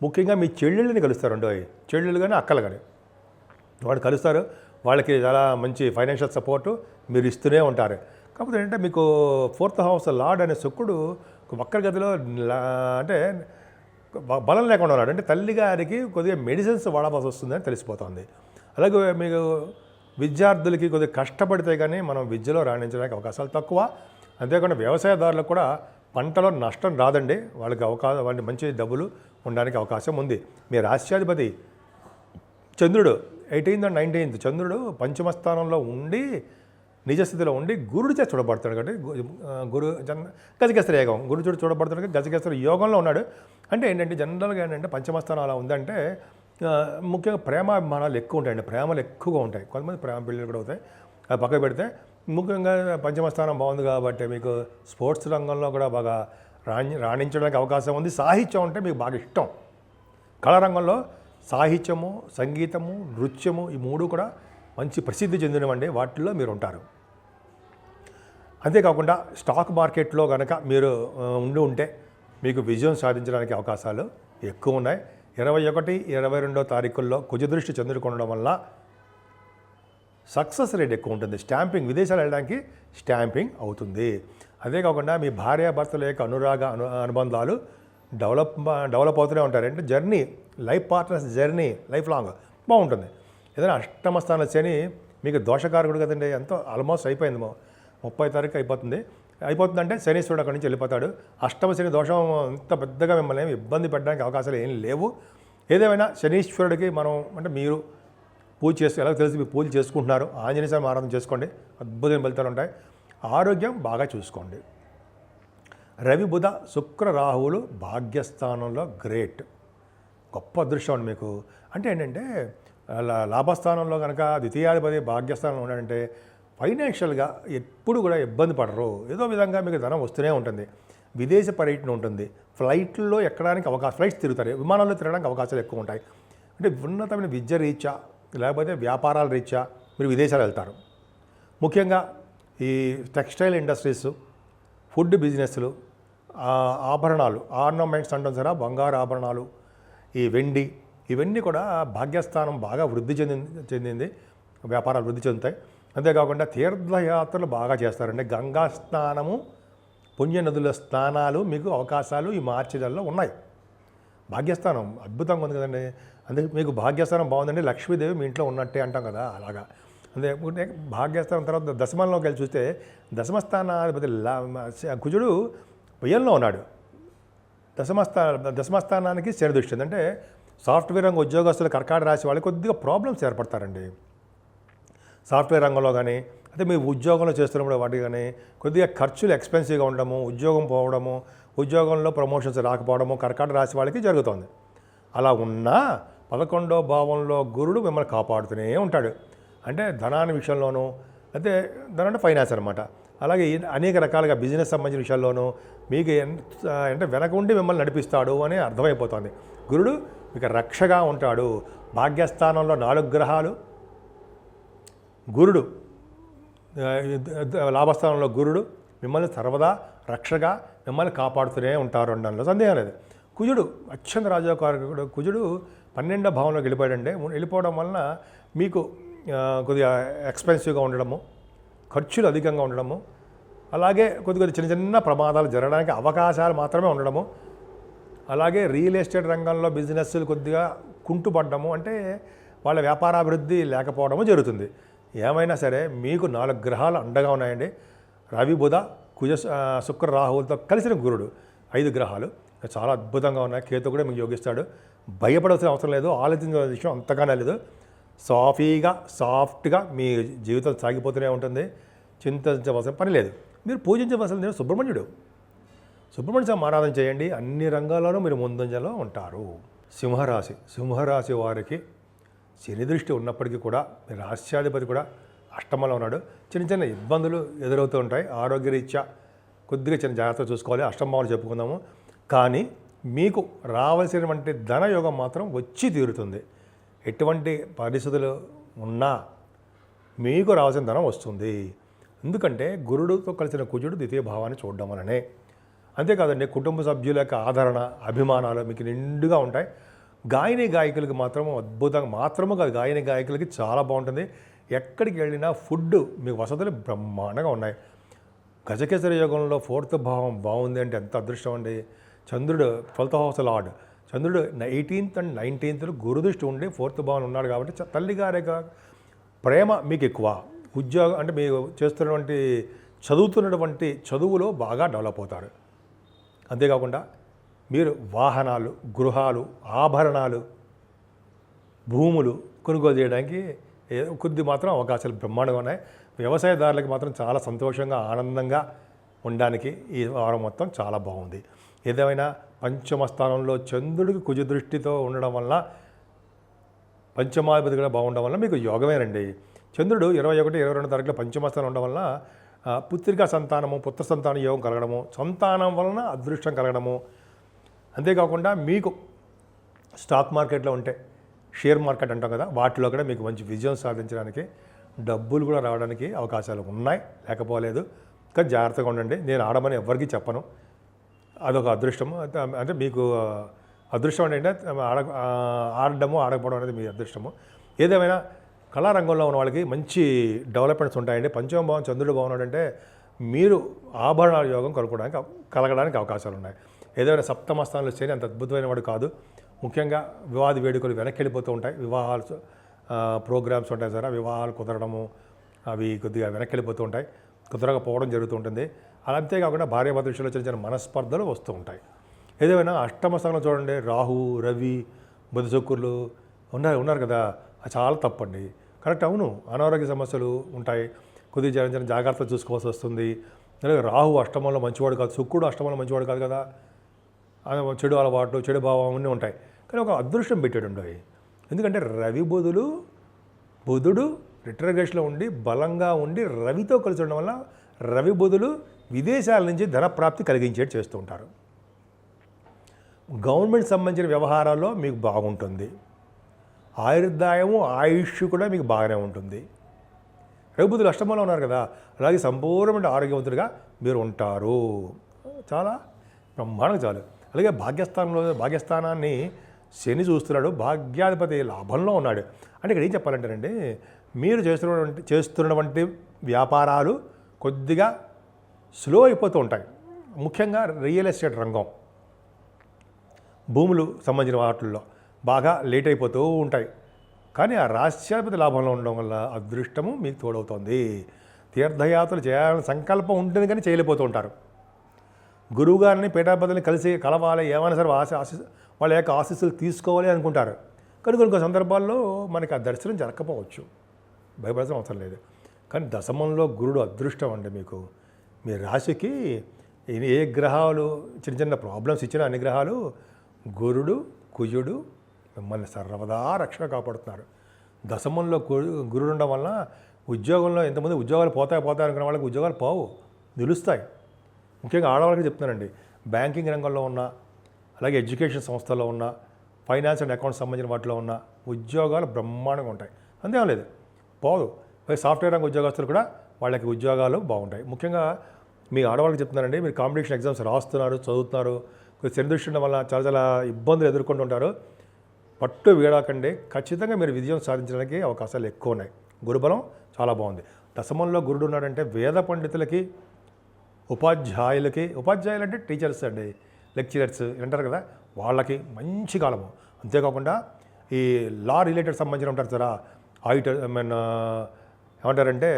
ముఖ్యంగా మీ చెల్లెళ్ళని కలుస్తారండి, చెల్లెళ్ళు కానీ అక్కలు కానీ వాళ్ళు కలుస్తారు. వాళ్ళకి చాలా మంచి ఫైనాన్షియల్ సపోర్టు మీరు ఇస్తూనే ఉంటారు. కాకపోతే ఏంటంటే మీకు 4th హౌస్ లార్డ్ అనే శుక్రుడు వక్ర గతిలో అంటే బలం లేకుండా ఉన్నాడు. అంటే తల్లి గారికి కొద్దిగా మెడిసిన్స్ వాడవలసి వస్తుందని తెలిసిపోతుంది. అలాగే మీకు విద్యార్థులకి కొద్దిగా కష్టపడితే కానీ మనం విద్యలో రాణించడానికి అవకాశాలు తక్కువ. అంతేకాకుండా వ్యవసాయదారులకు కూడా పంటలో నష్టం రాదండి. వాళ్ళకి మంచి డబ్బులు ఉండడానికి అవకాశం ఉంది. మీ రాష్ట్రాధిపతి చంద్రుడు 18th and 19th చంద్రుడు పంచమ స్థానంలో ఉండి నిజస్థితిలో ఉండి గురుడు చేసి చూడబడతాడు. కాబట్టి గజకేసరి యోగం గురుడు చూడబడతాడు. గజకేసరి యోగంలో ఉన్నాడు. అంటే ఏంటంటే జనరల్గా ఏంటంటే పంచమ స్థానం అలా ఉందంటే ముఖ్యంగా ప్రేమాభిమానాలు ఎక్కువ ఉంటాయండి. ప్రేమలు ఎక్కువగా ఉంటాయి. కొంతమంది ప్రేమ పెళ్ళిళ్ళు కూడా అవుతాయి. అది పక్కకు పెడితే ముఖ్యంగా పంచమ స్థానం బాగుంది కాబట్టి మీకు స్పోర్ట్స్ రంగంలో కూడా బాగా రాణించడానికి అవకాశం ఉంది. సాహిత్యం అంటే మీకు బాగా ఇష్టం. కళారంగంలో సాహిత్యము, సంగీతము, నృత్యము ఈ మూడు కూడా మంచి ప్రసిద్ధి చెందినవండి. వాటిల్లో మీరు ఉంటారు. అంతేకాకుండా స్టాక్ మార్కెట్లో కనుక మీరు ఉంటే మీకు విజయం సాధించడానికి అవకాశాలు ఎక్కువ ఉన్నాయి. 21, 22 తారీఖుల్లో కుజదృష్టి చంద్రుడు కొనడం వల్ల సక్సెస్ రేట్ ఎక్కువ ఉంటుంది. స్టాంపింగ్ విదేశాలు వెళ్ళడానికి స్టాంపింగ్ అవుతుంది. అదే కాకుండా మీ భార్యాభర్తల యొక్క అనుబంధాలు డెవలప్ అవుతూనే ఉంటారు. అంటే journey life partners journey life long బాగుంటుంది. ఏదైనా అష్టమ స్థాన శని మీకు దోషకారకుడు కదండి. ఎంతో ఆల్మోస్ట్ అయిపోయింది. 30 తారీఖు అయిపోతుందంటే శనీశ్వరుడు అక్కడి నుంచి వెళ్ళిపోతాడు. అష్టమ శని దోషం అంత పెద్దగా మిమ్మల్ని ఏమి ఇబ్బంది పెట్టడానికి అవకాశాలు ఏం లేవు. ఏదేమైనా శనీశ్వరుడికి మనం అంటే మీరు పూజ చేస్తూ ఎలా తెలిసి మీరు పూజ చేసుకుంటున్నారు, ఆంజనేయ స్వామి ఆరాధన చేసుకోండి, అద్భుతమైన ఫలితాలు ఉంటాయి. ఆరోగ్యం బాగా చూసుకోండి. రవి బుధ శుక్ర రాహువులు భాగ్యస్థానంలో గ్రేట్ గొప్ప అదృష్టం అండి మీకు. అంటే ఏంటంటే లాభస్థానంలో కనుక ద్వితీయాధిపతి భాగ్యస్థానంలో ఉన్నాడంటే ఫైనాన్షియల్గా ఎప్పుడు కూడా ఇబ్బంది పడరు. ఏదో విధంగా మీకు ధనం వస్తూనే ఉంటుంది. విదేశ పర్యటన ఉంటుంది. ఫ్లైట్లో ఎక్కడానికి ఫ్లైట్స్ తిరుగుతారు, విమానాల్లో తిరగడానికి అవకాశాలు ఎక్కువ ఉంటాయి. అంటే ఉన్నతమైన విద్య రీత్యా లేకపోతే వ్యాపారాల రీత్యా మీరు విదేశాలు వెళ్తారు. ముఖ్యంగా ఈ టెక్స్టైల్ ఇండస్ట్రీస్, ఫుడ్ బిజినెస్లు, ఆభరణాలు, ఆర్నమెంట్స్ అంటాం సరే, బంగారు ఆభరణాలు, ఈ వెండి, ఇవన్నీ కూడా భాగ్యస్థానం బాగా వృద్ధి చెందింది. వ్యాపారాలు వృద్ధి చెందుతాయి. అంతేకాకుండా తీర్థయాత్రలు బాగా చేస్తారండి. గంగా స్నానము, పుణ్యనదుల స్నానాలు మీకు అవకాశాలు ఈ మార్చి నెలలో ఉన్నాయి. భాగ్యస్థానం అద్భుతంగా ఉంది కదండి. అందుకే మీకు భాగ్యస్థానం బాగుందండి. లక్ష్మీదేవి మీ ఇంట్లో ఉన్నట్టే అంటాం కదా, అలాగా. అంతే భాగ్యస్థానం తర్వాత దశమంలోకి వెళ్ళి చూస్తే దశమస్థానాధిపతి కుజుడు వ్యయంలో ఉన్నాడు. దశమస్థానానికి శని దృష్టి. అంటే సాఫ్ట్వేర్ రంగ ఉద్యోగస్తులు కర్కాటక రాశి వాళ్ళకి కొద్దిగా ప్రాబ్లమ్స్ ఏర్పడతారండి. సాఫ్ట్వేర్ రంగంలో కానీ అయితే మీ ఉద్యోగంలో చేస్తున్నప్పుడు వాటి కానీ కొద్దిగా ఖర్చులు ఎక్స్పెన్సివ్గా ఉండడము, ఉద్యోగం పోవడము, ఉద్యోగంలో ప్రమోషన్స్ రాకపోవడము కర్కాటక రాశి వాళ్ళకి జరుగుతుంది. అలా ఉన్నా 11వ భావంలో గురుడు మిమ్మల్ని కాపాడుతూనే ఉంటాడు. అంటే ధనాన్ని విషయంలోనూ, అయితే ధనం అంటే ఫైనాన్స్ అనమాట. అలాగే అనేక రకాలుగా బిజినెస్ సంబంధించిన విషయాల్లోనూ మీకు అంటే వెనక ఉండి మిమ్మల్ని నడిపిస్తాడు అని అర్థమైపోతుంది. గురుడు మీకు రక్షగా ఉంటాడు. భాగ్యస్థానంలో 4 గ్రహాలు, గురుడు లాభస్థానంలో గురుడు మిమ్మల్ని సర్వదా రక్షగా మిమ్మల్ని కాపాడుతూనే ఉంటారు అనడంలో సందేహం లేదు. కుజుడు అత్యంత రాజకారకుడు. కుజుడు 12వ భావంలోకి వెళ్ళిపోయాడంటే వెళ్ళిపోవడం వలన మీకు కొద్దిగా ఎక్స్పెన్సివ్గా ఉండడము, ఖర్చులు అధికంగా ఉండడము, అలాగే కొద్ది చిన్న చిన్న ప్రమాదాలు జరగడానికి అవకాశాలు మాత్రమే ఉండడము, అలాగే రియల్ ఎస్టేట్ రంగంలో బిజినెస్లు కొద్దిగా కుంటుపడ్డము, అంటే వాళ్ళ వ్యాపారాభివృద్ధి లేకపోవడము జరుగుతుంది. ఏమైనా సరే మీకు 4 గ్రహాలు అండగా ఉన్నాయండి. రవి బుధ కుజ శుక్ర రాహువులతో కలిసిన గురుడు 5 గ్రహాలు చాలా అద్భుతంగా ఉన్నాయి. కేతు కూడా మీకు యోగిస్తాడు. భయపడాల్సిన అవసరం లేదు. ఆలోచించాల్సిన విషయం అంతగానే లేదు. సాఫ్ట్గా మీ జీవితం సాగిపోతూనే ఉంటుంది. చింతించవలసిన పని లేదు. మీరు పూజించవలసిన సుబ్రహ్మణ్యుడు. సుబ్రహ్మణ్య స్వామి ఆరాధన చేయండి. అన్ని రంగాల్లోనూ మీరు ముందంజలో ఉంటారు. సింహరాశి వారికి శని దృష్టి ఉన్నప్పటికీ కూడా మీ రాష్ట్రాధిపతి కూడా అష్టమంలో ఉన్నాడు. చిన్న చిన్న ఇబ్బందులు ఎదురవుతూ ఉంటాయి. ఆరోగ్యరీత్యా కొద్దిగా చిన్న జాగ్రత్తగా చూసుకోవాలి. అష్టమంలో చెప్పుకుందాము. కానీ మీకు రావాల్సినటువంటి ధనయోగం మాత్రం వచ్చి తీరుతుంది. ఎటువంటి పరిస్థితులు ఉన్నా మీకు రావాల్సిన ధనం వస్తుంది. ఎందుకంటే గురుడుతో కలిసిన కుజుడు ద్వితీయ భావాన్ని చూడడం వలనే. అంతేకాదండి, కుటుంబ సభ్యుల యొక్క ఆదరణ, అభిమానాలు మీకు నిండుగా ఉంటాయి. గాయని గాయకులకి మాత్రం అద్భుతంగా మాత్రము కాదు, గాయని గాయకులకి చాలా బాగుంటుంది. ఎక్కడికి వెళ్ళినా ఫుడ్ మీకు వసతులు బ్రహ్మాండంగా ఉన్నాయి. గజకేసరి యోగంలో 4th భావం బాగుంది అంటే ఎంత అదృష్టం అండి. చంద్రుడు 12th హౌస్ లార్డ్, చంద్రుడు 18th and 19th గురుదృష్టి ఉండి 4th భావం ఉన్నాడు కాబట్టి తల్లిగారి ప్రేమ మీకు ఎక్కువ. ఉద్యోగం అంటే మీరు చదువుతున్నటువంటి చదువులో బాగా డెవలప్ అవుతారు. అంతేకాకుండా మీరు వాహనాలు, గృహాలు, ఆభరణాలు, భూములు కొనుగోలు చేయడానికి కొద్ది మాత్రం అవకాశాలు బ్రహ్మాండంగా ఉన్నాయి. వ్యవసాయదారులకి మాత్రం చాలా సంతోషంగా, ఆనందంగా ఉండడానికి ఈ వారం మొత్తం చాలా బాగుంది. ఏదేమైనా పంచమ స్థానంలో చంద్రుడికి కుజ దృష్టితో ఉండడం వల్ల, పంచమాధిపతి కూడా బాగుండడం వల్ల మీకు యోగమేనండి. చంద్రుడు 21, 22 తారీఖులో పంచమ స్థానం ఉండడం వల్ల పుత్రికా సంతానము, పుత్ర సంతాన యోగం కలగడము, సంతానం వలన అదృష్టం కలగడము. అంతేకాకుండా మీకు స్టాక్ మార్కెట్లో ఉంటే, షేర్ మార్కెట్ అంటాం కదా, వాటిలో కూడా మీకు మంచి విజయం సాధించడానికి, డబ్బులు కూడా రావడానికి అవకాశాలు ఉన్నాయి, లేకపోలేదు. కానీ జాగ్రత్తగా ఉండండి. నేను ఆడమని ఎవరికీ చెప్పను. అదొక అదృష్టం. అంటే మీకు అదృష్టం అంటే ఆడడము ఆడకపోవడం అనేది మీ అదృష్టము. ఏదేమైనా కళారంగంలో ఉన్న వాళ్ళకి మంచి డెవలప్మెంట్స్ ఉంటాయండి. పంచమ భావం చంద్రుడు బాగున్నాడంటే మీరు ఆభరణాల యోగం కలగడానికి అవకాశాలు ఉన్నాయి. ఏదైనా సప్తమ స్థానంలో శని అంత అద్భుతమైన వాడు కాదు. ముఖ్యంగా వివాద వేడుకలు వెనక్కి వెళ్ళిపోతూ ఉంటాయి. వివాహాలు ప్రోగ్రామ్స్ ఉంటాయి సార్, వివాహాలు కుదరడము అవి కొద్దిగా వెనక్కి వెళ్ళిపోతూ ఉంటాయి, కుదరకపోవడం జరుగుతూ ఉంటుంది. అలా అంతేకాకుండా భార్యాభర్తల విషయంలో చిన్న చిన్న మనస్పర్ధలు వస్తూ ఉంటాయి. ఏదేమైనా అష్టమ స్థానంలో చూడండి, రాహు, రవి, బుధ, శుక్రులు ఉన్నారు కదా, అది చాలా తప్పండి. కరెక్ట్, అవును, అనారోగ్య సమస్యలు ఉంటాయి. కొద్దిగా చిన్న జాగ్రత్త చూసుకోవాల్సి వస్తుంది. అలాగే రాహు అష్టమంలో మంచివాడు కాదు, శుక్రుడు అష్టమంలో మంచివాడు కాదు కదా, చెడు అలవాటు, చెడు భావం అన్నీ ఉంటాయి. కానీ ఒక అదృష్టం పెట్టాడు ఉండవు. ఎందుకంటే బుధుడు రిట్రగ్రేషన్లో ఉండి బలంగా ఉండి రవితో కలిసి ఉండడం వల్ల రవి బుధులు విదేశాల నుంచి ధనప్రాప్తి కలిగించేట్టు చేస్తూ ఉంటారు. గవర్నమెంట్ సంబంధించిన వ్యవహారాల్లో మీకు బాగుంటుంది. ఆయుర్దాయము, ఆయుష్ కూడా మీకు బాగానే ఉంటుంది. రవి బుధులు అష్టమంలో ఉన్నారు కదా, అలాగే సంపూర్ణమైన ఆరోగ్యవంతుడిగా మీరు ఉంటారు. చాలా బ్రహ్మాండంగా చాలు. అలాగే భాగ్యస్థానాన్ని శని చూస్తున్నాడు, భాగ్యాధిపతి లాభంలో ఉన్నాడు. అంటే ఇక్కడ ఏం చెప్పాలంటేనండి, మీరు చేస్తున్నటువంటి వ్యాపారాలు కొద్దిగా స్లో అయిపోతూ ఉంటాయి. ముఖ్యంగా రియల్ ఎస్టేట్ రంగం, భూములు సంబంధించిన వాటిల్లో బాగా లేట్ అయిపోతూ ఉంటాయి. కానీ ఆ రాష్ట్రాధిపతి లాభంలో ఉండడం వల్ల అదృష్టము మీకు తోడవుతుంది. తీర్థయాత్రలు చేయాలని సంకల్పం ఉంటుంది కానీ చేయలేకపోతూ ఉంటారు. గురువుగారిని, పీఠాధిపతిని కలవాలి, ఏమైనా సరే వాళ్ళ యొక్క ఆశీస్సులు తీసుకోవాలి అనుకుంటారు. కానీ కొన్ని సందర్భాల్లో మనకి ఆ దర్శనం జరగకపోవచ్చు, భయపడాల్సిన అవసరం లేదు. కానీ దశమంలో గురుడు అదృష్టం అండి. మీకు మీ రాశికి ఏ గ్రహాలు చిన్న చిన్న ప్రాబ్లమ్స్ ఇచ్చినా అన్ని గ్రహాలు గురుడు, కుజుడు మిమ్మల్ని సర్వదా రక్షణ కాపాడుతున్నారు. దశమంలో గురుడు ఉండడం వల్ల ఉద్యోగంలో ఎంతమంది ఉద్యోగాలు పోతాయి అనుకున్న వాళ్ళకి ఉద్యోగాలు పోవు, నిలుస్తాయి. ముఖ్యంగా ఆడవాళ్ళకి చెప్తున్నానండి, బ్యాంకింగ్ రంగంలో ఉన్న, అలాగే ఎడ్యుకేషన్ సంస్థల్లో ఉన్న, ఫైనాన్స్ అండ్ అకౌంట్స్ సంబంధించిన వాటిలో ఉన్న ఉద్యోగాలు బ్రహ్మాండంగా ఉంటాయి. అంతేం లేదు, పోదు. సాఫ్ట్వేర్ రంగ ఉద్యోగస్తులు కూడా వాళ్ళకి ఉద్యోగాలు బాగుంటాయి. ముఖ్యంగా మీ ఆడవాళ్ళకి చెప్తున్నానండి, మీరు కాంపిటీషన్ ఎగ్జామ్స్ రాస్తున్నారు, చదువుతున్నారు, శని దృష్టి ఉండడం వల్ల చాలా ఇబ్బందులు ఎదుర్కొంటుంటారు. పట్టు వీడాకండి, ఖచ్చితంగా మీరు విజయం సాధించడానికి అవకాశాలు ఎక్కువ ఉన్నాయి. గురుబలం చాలా బాగుంది. దశమంలో గురుడు ఉన్నాడంటే వేద పండితులకి, ఉపాధ్యాయులు అంటే టీచర్స్ అండి, లెక్చరర్స్ అంటారు కదా, వాళ్ళకి మంచి కాలము. అంతేకాకుండా ఈ లా రిలేటెడ్ సంబంధించిన ఉంటారు సార్, ఆడిటర్, ఏమంటారంటే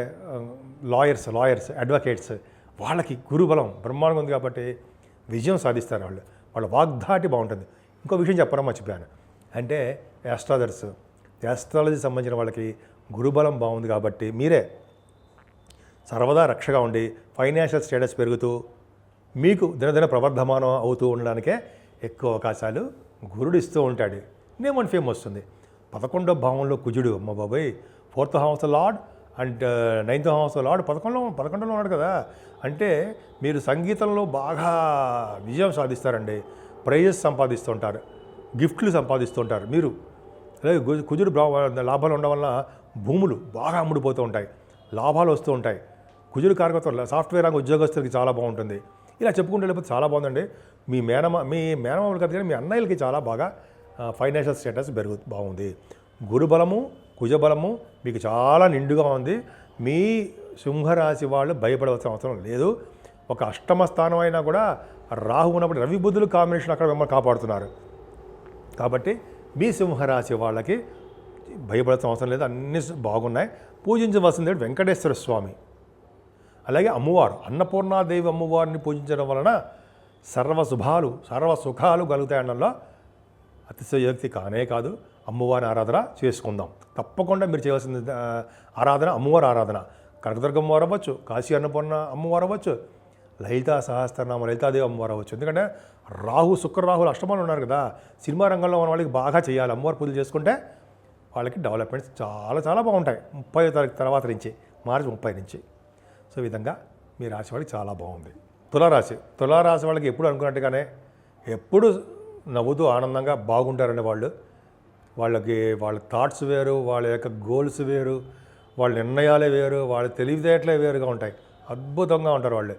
లాయర్స్, అడ్వకేట్స్, వాళ్ళకి గురుబలం బ్రహ్మాండంగా ఉంది కాబట్టి విజయం సాధిస్తారు. వాళ్ళ వాగ్ధాటి బాగుంటుంది. ఇంకో విషయం చెప్పడం మర్చిపోయాను, అంటే యాస్ట్రాలజీ సంబంధించిన వాళ్ళకి గురుబలం బాగుంది కాబట్టి మీరే సర్వదా రక్షగా ఉండి ఫైనాన్షియల్ స్టేటస్ పెరుగుతూ మీకు దినదిన ప్రవర్ధమానం అవుతూ ఉండడానికే ఎక్కువ అవకాశాలు గురుడు ఇస్తూ ఉంటాడు. నేమ్ అండ్ ఫేమ్ వస్తుంది. 11వ భావంలో కుజుడు, అమ్మ బాబాయ్, 4th house lord and ninth house lord 11లో ఉన్నాడు కదా. అంటే మీరు సంగీతంలో బాగా విజయం సాధిస్తారండి, ప్రైజెస్ సంపాదిస్తుంటారు, గిఫ్ట్లు సంపాదిస్తుంటారు మీరు. అలాగే కుజుడు లాభాలు ఉండడం వల్ల భూములు బాగా అమ్ముడుపోతూ ఉంటాయి, లాభాలు వస్తూ ఉంటాయి. కుజుడు కారకత్వం సాఫ్ట్వేర్ రంగ ఉద్యోగస్తులకి చాలా బాగుంటుంది. ఇలా చెప్పుకుంటూ వెళ్ళిపోతే చాలా బాగుందండి. మీ మేనమామలు కాదు కానీ మీ అన్నయ్యలకి చాలా బాగా ఫైనాన్షియల్ స్టేటస్ బాగుంది. గురుబలము కుజబలము మీకు చాలా నిండుగా ఉంది. మీ సింహరాశి వాళ్ళు భయపడవలసిన అవసరం లేదు. ఒక అష్టమ స్థానం అయినా కూడా రాహు ఉన్నప్పుడు రవి బుధులు కాంబినేషన్ అక్కడ మిమ్మల్ని కాపాడుతున్నారు. కాబట్టి మీ సింహరాశి వాళ్ళకి భయపడాల్సిన అవసరం లేదు, అన్నీ బాగున్నాయి. పూజించవలసింది వెంకటేశ్వర స్వామి, అలాగే అమ్మవారు అన్నపూర్ణాదేవి అమ్మవారిని పూజించడం వలన సర్వ సుఖాలు కలుగుతాయనడంలో అతిశయోక్తి కానే కాదు. అమ్మవారి ఆరాధన చేసుకుందాం. తప్పకుండా మీరు చేయవలసిన ఆరాధన అమ్మవారి ఆరాధన. కనకదుర్గ అమ్మవారు అవ్వచ్చు, కాశీ అన్నపూర్ణ అమ్మవారు అవ్వచ్చు, లలితా సహస్రనామ లలితాదేవి అమ్మవారు అవ్వచ్చు. ఎందుకంటే శుక్రరాహులు అష్టమాలు ఉన్నారు కదా. సినిమా రంగంలో ఉన్న వాళ్ళకి బాగా చేయాలి. అమ్మవారి పూజలు చేసుకుంటే వాళ్ళకి డెవలప్మెంట్స్ చాలా చాలా బాగుంటాయి. 30వ తారీఖు తర్వాత నుంచి, మార్చి 30 నుంచి. సో ఈ విధంగా మీ రాశి వాళ్ళకి చాలా బాగుంది. తులారాశి వాళ్ళకి ఎప్పుడు అనుకున్నట్టుగానే ఎప్పుడు నవ్వుతూ ఆనందంగా బాగుంటారండి వాళ్ళు. వాళ్ళ థాట్స్ వేరు, వాళ్ళ యొక్క గోల్స్ వేరు, వాళ్ళ నిర్ణయాలే వేరు, వాళ్ళ తెలివితేటలే వేరుగా ఉంటాయి. అద్భుతంగా ఉంటారు వాళ్ళు.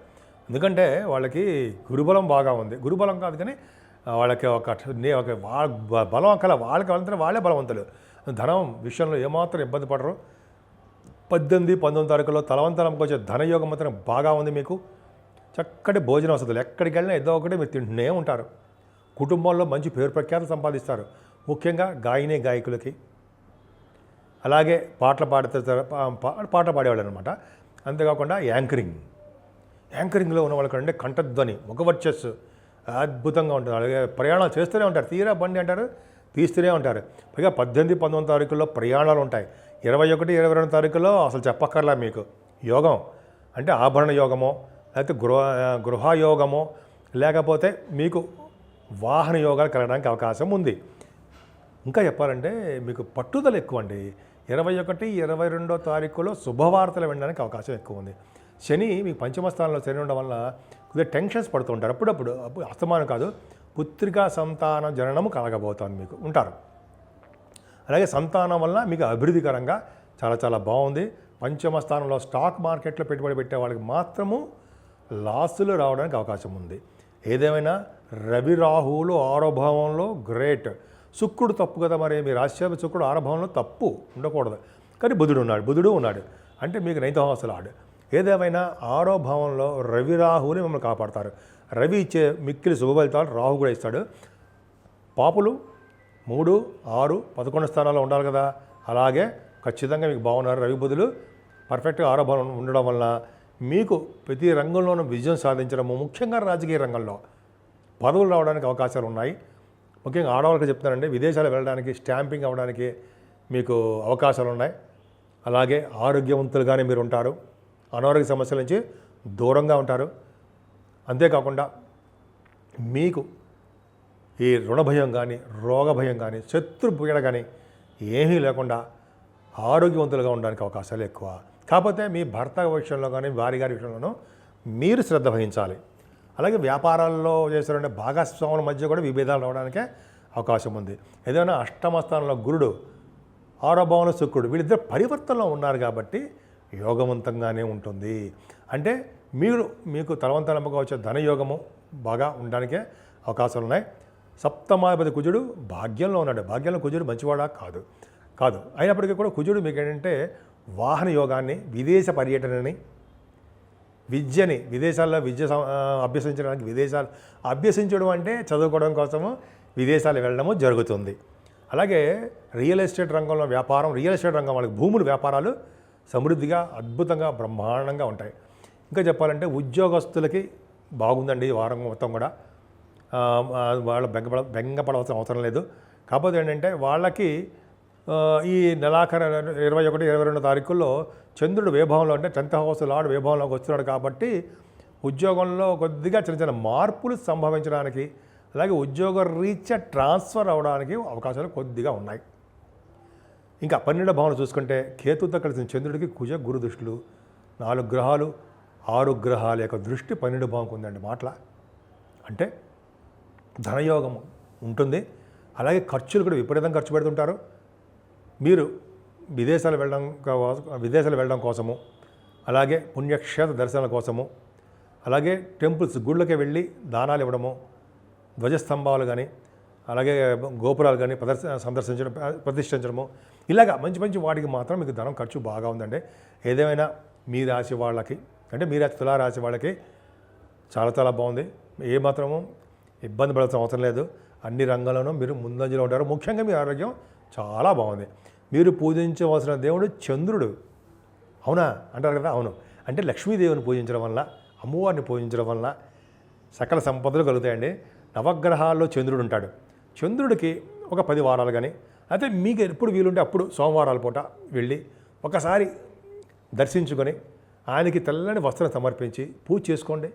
ఎందుకంటే వాళ్ళకి గురుబలం బాగా ఉంది. గురుబలం కాదు కానీ వాళ్ళకి ఒక బలం అక్కల వాళ్ళకి వాళ్ళే బలవంతులు. ధనం విషయంలో ఏమాత్రం ఇబ్బంది పడరు. 18, 19 తారీఖుల్లో తలవంతలంకి వచ్చే ధనయోగం మాత్రం బాగా ఉంది. మీకు చక్కటి భోజన వసతులు, ఎక్కడికి వెళ్ళినా ఏదో ఒకటి మీరు తింటూనే ఉంటారు. కుటుంబంలో మంచి పేరు ప్రఖ్యాతులు సంపాదిస్తారు. ముఖ్యంగా గాయకులకి, అలాగే పాటలు పాడేవాళ్ళు అనమాట. అంతేకాకుండా యాంకరింగ్లో ఉన్న వాళ్ళకంటే కంఠధ్వని, ముఖవర్చస్సు అద్భుతంగా ఉంటుంది. అలాగే ప్రయాణాలు చేస్తూనే ఉంటారు, తీరా బండి అంటారు తీస్తూనే ఉంటారు. పైగా 18, 19 తారీఖుల్లో ప్రయాణాలు ఉంటాయి. 21, 22 తారీఖుల్లో అసలు చెప్పక్కర్లా మీకు యోగం. అంటే ఆభరణ యోగమో, లేకపోతే గృహయోగమో, లేకపోతే మీకు వాహన యోగాలు కలగడానికి అవకాశం ఉంది. ఇంకా చెప్పాలంటే మీకు పట్టుదల ఎక్కువ అండి. 21, 22 తారీఖులో శుభవార్తలు వినడానికి అవకాశం ఎక్కువ ఉంది. శని మీకు పంచమ స్థానంలో శని ఉండడం వల్ల కొద్దిగా టెన్షన్స్ పడుతుంటారు. అప్పుడప్పుడు అస్తమానం కాదు, పుత్రికా సంతాన జననము కలగబోతోంది మీకు ఉంటారు. అలాగే సంతానం వల్ల మీకు అభివృద్ధికరంగా చాలా చాలా బాగుంది. పంచమ స్థానంలో స్టాక్ మార్కెట్లో పెట్టుబడి పెట్టే వాళ్ళకి మాత్రము లాసులు రావడానికి అవకాశం ఉంది. ఏదేమైనా రవి రాహువులు ఆరోభావంలో గ్రేట్. శుక్రుడు తప్పు కదా, మరి మీ రాశ్యాభి శుక్రుడు ఆరోభావంలో తప్పు ఉండకూడదు. కానీ బుధుడు ఉన్నాడు అంటే మీకు 9వ హౌస్ లార్డ్. ఏదేమైనా ఆరోభావంలో రవి రాహువుని మిమ్మల్ని కాపాడతారు. రవి ఇచ్చే మిక్కిలి శుభ ఫలితాలు రాహు కూడా ఇస్తాడు. పాపులు 3, 6, 11 స్థానాల్లో ఉండాలి కదా. అలాగే ఖచ్చితంగా మీకు బాగున్నారు. రవి బుధులు పర్ఫెక్ట్గా ఆరోభావం ఉండడం వల్ల మీకు ప్రతి రంగంలోనూ విజయం సాధించడము, ముఖ్యంగా రాజకీయ రంగంలో పదవులు రావడానికి అవకాశాలు ఉన్నాయి. ముఖ్యంగా ఆడవాళ్ళకి చెప్తానండి, విదేశాలు వెళ్ళడానికి, స్టాంపింగ్ అవ్వడానికి మీకు అవకాశాలు ఉన్నాయి. అలాగే ఆరోగ్యవంతులుగానే మీరు ఉంటారు. అనారోగ్య సమస్యల నుంచి దూరంగా ఉంటారు. అంతేకాకుండా మీకు ఈ రుణ భయం కానీ, రోగ భయం కానీ, శత్రు పీడ కానీ ఏమీ లేకుండా ఆరోగ్యవంతులుగా ఉండడానికి అవకాశాలు ఎక్కువ. కాకపోతే మీ భర్త విషయంలో కానీ, వారి గారి విషయంలోనూ మీరు శ్రద్ధ వహించాలి. అలాగే వ్యాపారాల్లో చేస్తున్న భాగస్వాముల మధ్య కూడా విభేదాలు రావడానికే అవకాశం ఉంది. ఏదైనా అష్టమ స్థానంలో గురుడు, ఆరోభావంలో శుక్రుడు, వీళ్ళిద్దరు పరివర్తనలో ఉన్నారు కాబట్టి యోగవంతంగానే ఉంటుంది. అంటే మీకు తలవంతలంపగా వచ్చే ధనయోగము బాగా ఉండడానికే అవకాశాలు ఉన్నాయి. సప్తమాధిపతి కుజుడు భాగ్యంలో ఉన్నాడు. భాగ్యంలో కుజుడు మంచివాడా కాదు. అయినప్పటికీ కూడా కుజుడు మీకు ఏంటంటే వాహన యోగాన్ని, విదేశ పర్యటనని, విదేశాల్లో అభ్యసించడానికి, విదేశాలు అభ్యసించడం అంటే చదువుకోవడం కోసము విదేశాలు వెళ్ళడము జరుగుతుంది. అలాగే రియల్ ఎస్టేట్ రంగంలో వ్యాపారం, రియల్ ఎస్టేట్ రంగం వాళ్ళకి భూములు, వ్యాపారాలు సమృద్ధిగా, అద్భుతంగా, బ్రహ్మాండంగా ఉంటాయి. ఇంకా చెప్పాలంటే ఉద్యోగస్తులకి బాగుందండి ఈ వారం మొత్తం కూడా. వాళ్ళు బెంగపడవలసిన అవసరం లేదు. కాకపోతే ఏంటంటే వాళ్ళకి ఈ నెలాఖరు 21, 22 తారీఖుల్లో చంద్రుడు వేభావంలో, అంటే 10th హౌస్ లార్డ్ వేభావంలోకి వస్తున్నాడు కాబట్టి ఉద్యోగంలో కొద్దిగా చిన్న చిన్న మార్పులు సంభవించడానికి, అలాగే ఉద్యోగ రీత్యా ట్రాన్స్ఫర్ అవడానికి అవకాశాలు కొద్దిగా ఉన్నాయి. ఇంకా 12వ భావన చూసుకుంటే కేతుతో కలిసిన చంద్రుడికి కుజ గురు దృష్టిలు 4 గ్రహాలు 6 గ్రహాల యొక్క దృష్టి 12వ భావంకు ఉందండి. మాటల అంటే ధనయోగం ఉంటుంది. అలాగే ఖర్చులు కూడా విపరీతంగా ఖర్చు పెడుతుంటారు. మీరు విదేశాలు వెళ్ళడం కోసము, అలాగే పుణ్యక్షేత్ర దర్శనాల కోసము, అలాగే టెంపుల్స్ గుళ్ళకి వెళ్ళి దానాలు ఇవ్వడము, ధ్వజస్తంభాలు కానీ అలాగే గోపురాలు కానీ ప్రతిష్ఠించడము, ఇలాగా మంచి మంచి వాటికి మాత్రం మీకు ధనం ఖర్చు బాగా ఉందండి. ఏదేమైనా మీ రాశి వాళ్ళకి అంటే మీ రాశి తులారాశి వాళ్ళకి చాలా చాలా బాగుంది. ఏమాత్రము ఇబ్బంది పడాల్సిన అవసరం లేదు. అన్ని రంగాల్లోనూ మీరు ముందంజలో ఉంటారు. ముఖ్యంగా మీ ఆరోగ్యం చాలా బాగుంది. మీరు పూజించవలసిన దేవుడు చంద్రుడు. అవునా అంటారు కదా, అవును. అంటే లక్ష్మీదేవిని పూజించడం వల్ల, అమ్మవారిని పూజించడం వల్ల సకల సంపదలు కలుగుతాయండి. నవగ్రహాల్లో చంద్రుడు ఉంటాడు. చంద్రుడికి ఒక 10 వారాలు కానీ అయితే మీకు ఎప్పుడు వీలుంటే అప్పుడు సోమవారాల పూట వెళ్ళి ఒకసారి దర్శించుకొని ఆయనకి తెల్లని వస్త్రం సమర్పించి పూజ చేసుకోండి.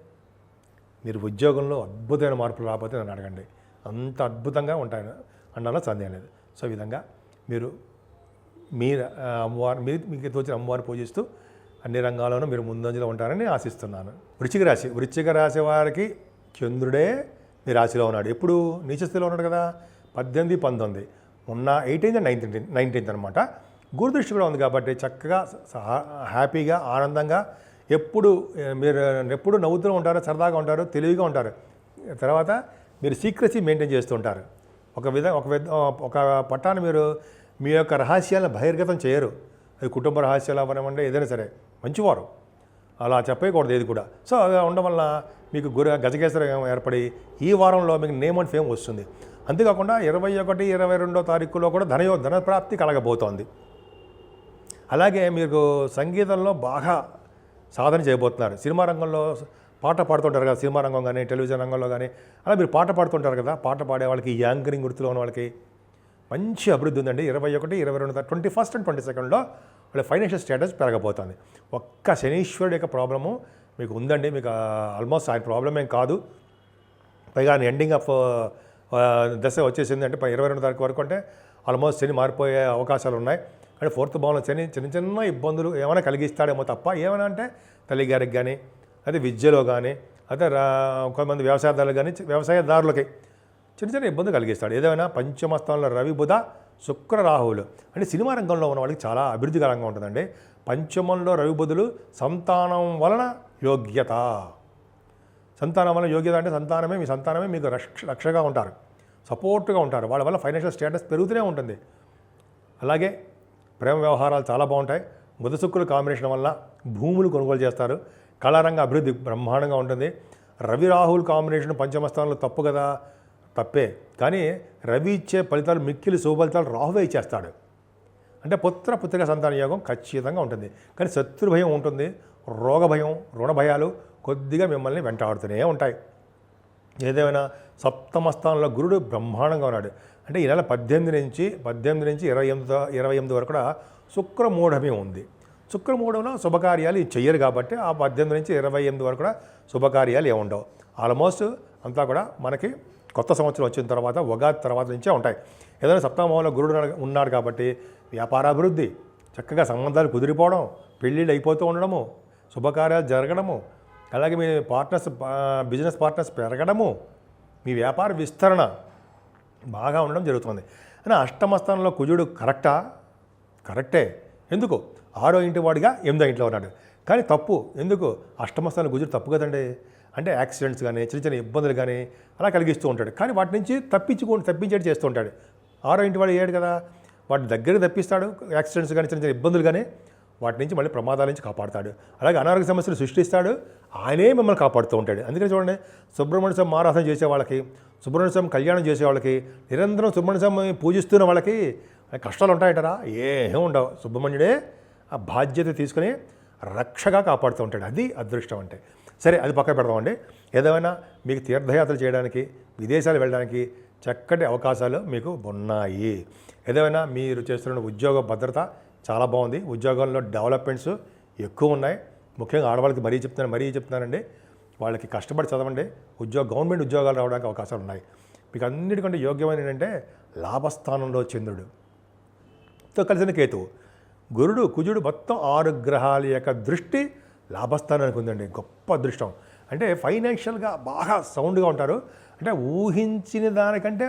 మీరు ఉద్యోగంలో అద్భుతమైన మార్పులు రాకపోతే నన్ను అడగండి. అంత అద్భుతంగా ఉంటాయని అనడంలో సందేహం లేదు. సో ఈ విధంగా మీరు మీకు తోచిన అమ్మవారిని పూజిస్తూ అన్ని రంగాల్లోనూ మీరు ముందంజలో ఉంటారని ఆశిస్తున్నాను. వృశ్చిక రాశి వారికి చంద్రుడే మీ రాశిలో ఉన్నాడు. ఎప్పుడు నీచస్థితిలో ఉన్నాడు కదా, 18, 19 ఉన్న 18th and 19th అనమాట. గురుదృష్టి కూడా ఉంది కాబట్టి చక్కగా హ్యాపీగా ఆనందంగా ఎప్పుడు నవ్వుతూ ఉంటారు, సరదాగా ఉంటారు, తెలివిగా ఉంటారు. తర్వాత మీరు సీక్రెసీ మెయింటైన్ చేస్తూ ఉంటారు. ఒక పట్టాన్ని మీరు మీ యొక్క రహస్యాలను బహిర్గతం చేయరు. అది కుటుంబ రహస్యాలు అవ్వనివ్వండి, ఏదైనా సరే మంచివారు, అలా చెప్పకూడదు ఏది కూడా. సో అలా ఉండడం వల్ల మీకు గజకేసరం ఏర్పడి ఈ వారంలో మీకు నేమ్ అండ్ ఫేమ్ వస్తుంది. అంతేకాకుండా 21, 22వ తారీఖులో కూడా ధనప్రాప్తి కలగబోతోంది. అలాగే మీకు సంగీతంలో బాగా సాధన చేయబోతున్నారు. సినిమా రంగంలో పాట పాడుతుంటారు కదా, సినిమా రంగం కానీ టెలివిజన్ రంగంలో కానీ అలా మీరు పాట పాడుతుంటారు కదా. పాట పాడే వాళ్ళకి, యాంకరింగ్ వృత్తిలో ఉన్న వాళ్ళకి మంచి అభివృద్ధి ఉందండి. 21, 22, 21st and 22ndలో వాళ్ళ ఫైనాన్షియల్ స్టేటస్ పెరగబోతుంది. ఒక్క శనీశ్వరుడు యొక్క ప్రాబ్లము మీకు ఉందండి. మీకు ఆల్మోస్ట్ ఆయన ప్రాబ్లం ఏం కాదు. పైగా ఎండింగ్ ఆఫ్ దశ వచ్చేసింది. అంటే 22వ తారీఖు వరకు అంటే ఆల్మోస్ట్ శని మారిపోయే అవకాశాలు ఉన్నాయి. అంటే 4th భావంలో శని చిన్న ఇబ్బందులు ఏమైనా కలిగిస్తాడేమో తప్ప, ఏమైనా అంటే తల్లిగారికి కానీ అదే విద్యలో కానీ అదే కొంతమంది వ్యవసాయదారులకి చిన్న ఇబ్బంది కలిగిస్తాడు. ఏదైనా పంచమస్థానంలో రవి, బుధ, శుక్ర, రాహువులు అంటే సినిమా రంగంలో ఉన్న వాళ్ళకి చాలా అభివృద్ధికరంగా ఉంటుందండి. పంచమంలో రవి, బుధులు సంతానం వలన యోగ్యత. సంతానం వలన యోగ్యత అంటే మీ సంతానమే మీకు రక్షగా ఉంటారు, సపోర్ట్గా ఉంటారు. వాళ్ళ వల్ల ఫైనాన్షియల్ స్టేటస్ పెరుగుతూనే ఉంటుంది. అలాగే ప్రేమ వ్యవహారాలు చాలా బాగుంటాయి. బుధ శుక్రుల కాంబినేషన్ వల్ల భూములు కొనుగోలు చేస్తారు. కళారంగ అభివృద్ధి బ్రహ్మాండంగా ఉంటుంది. రవి రాహుల్ కాంబినేషన్ పంచమస్థానంలో తప్పు కదా, తప్పే. కానీ రవి ఇచ్చే ఫలితాలు, మిక్కిలి శుభఫలితాలు రాహువే ఇచ్చేస్తాడు. అంటే పుత్రిక సంతాన యోగం ఖచ్చితంగా ఉంటుంది. కానీ శత్రు భయం ఉంటుంది, రోగ భయం, రుణ భయాలు కొద్దిగా మిమ్మల్ని వెంటాడుతూనే ఉంటాయి. ఏదేమైనా 7వ స్థానంలో గురుడు బ్రహ్మాండంగా ఉన్నాడు. అంటే ఈ నెల 18 నుంచి 28 వరకు కూడా శుక్రమూఢమే ఉంది. శుక్రమూఢంలో శుభకార్యాలు చెయ్యరు కాబట్టి ఆ 18 నుంచి 28 వరకు కూడా శుభకార్యాలు ఏముండవు. ఆల్మోస్ట్ అంతా కూడా మనకి కొత్త సంవత్సరం వచ్చిన తర్వాత, ఉగాది తర్వాత నుంచే ఉంటాయి. ఏదైనా 7వ భావంలో గురుడు ఉన్నాడు కాబట్టి వ్యాపారాభివృద్ధి, చక్కగా సంబంధాలు కుదిరిపోవడం, పెళ్ళిళ్ళు అయిపోతూ ఉండడము, శుభకార్యాలు జరగడము, అలాగే మీ బిజినెస్ పార్ట్నర్స్ పెరగడము, మీ వ్యాపార విస్తరణ బాగా ఉండడం జరుగుతుంది. అని 8వ స్థానంలో కుజుడు కరెక్టే. ఎందుకు 6వ ఇంటి వాడిగా 8వ ఇంట్లో ఉన్నాడు. కానీ తప్పు. ఎందుకు 8వ స్థానంలో కుజుడు తప్పు కదండి. అంటే యాక్సిడెంట్స్ కానీ చిన్న ఇబ్బందులు కానీ అలా కలిగిస్తూ ఉంటాడు. కానీ వాటి నుంచి తప్పించేది చేస్తూ ఉంటాడు. 6వ ఇంటి వాడు అయ్యాడు కదా, వాటి దగ్గర తప్పిస్తాడు. యాక్సిడెంట్స్ కానీ చిన్న ఇబ్బందులు కానీ వాటి నుంచి మళ్ళీ ప్రమాదాల నుంచి కాపాడుతాడు. అలాగే అనారోగ్య సమస్యలు సృష్టిస్తాడు. ఆయనే మిమ్మల్ని కాపాడుతూ ఉంటాడు. అందుకని చూడండి, సుబ్రహ్మణ్య స్వామి ఆరాధన చేసే వాళ్ళకి, సుబ్రహ్మణ్య స్వామి కళ్యాణం చేసే వాళ్ళకి, నిరంతరం సుబ్రహ్మణ్య స్వామి పూజిస్తున్న వాళ్ళకి కష్టాలు ఉంటాయంటారా? ఏమీ ఉండవు. సుబ్రహ్మణ్యుడే ఆ బాధ్యత తీసుకుని రక్షగా కాపాడుతూ ఉంటాడు. అది అదృష్టం అంటే. సరే, అది పక్క పెడదామండి. ఏదేమైనా మీకు తీర్థయాత్రలు చేయడానికి, విదేశాలు వెళ్ళడానికి చక్కటి అవకాశాలు మీకు ఉన్నాయి. ఏదేమైనా మీరు చేస్తున్న ఉద్యోగ భద్రత చాలా బాగుంది. ఉద్యోగాల్లో డెవలప్మెంట్స్ ఎక్కువ ఉన్నాయి. ముఖ్యంగా ఆడవాళ్ళకి మరీ చెప్తున్నానండి, వాళ్ళకి కష్టపడి చదవండి. గవర్నమెంట్ ఉద్యోగాలు రావడానికి అవకాశాలు ఉన్నాయి. మీకు అన్నిటికంటే యోగ్యమైన ఏంటంటే లాభస్థానంలో చంద్రుడు. తో కలిసిన కేతువు. గురుడు కుజుడు మొత్తం 6 గ్రహాల యొక్క దృష్టి లాభస్థానానికి ఉందండి. గొప్ప అదృష్టం. అంటే ఫైనాన్షియల్గా బాగా సౌండ్గా ఉంటారు. అంటే ఊహించిన దానికంటే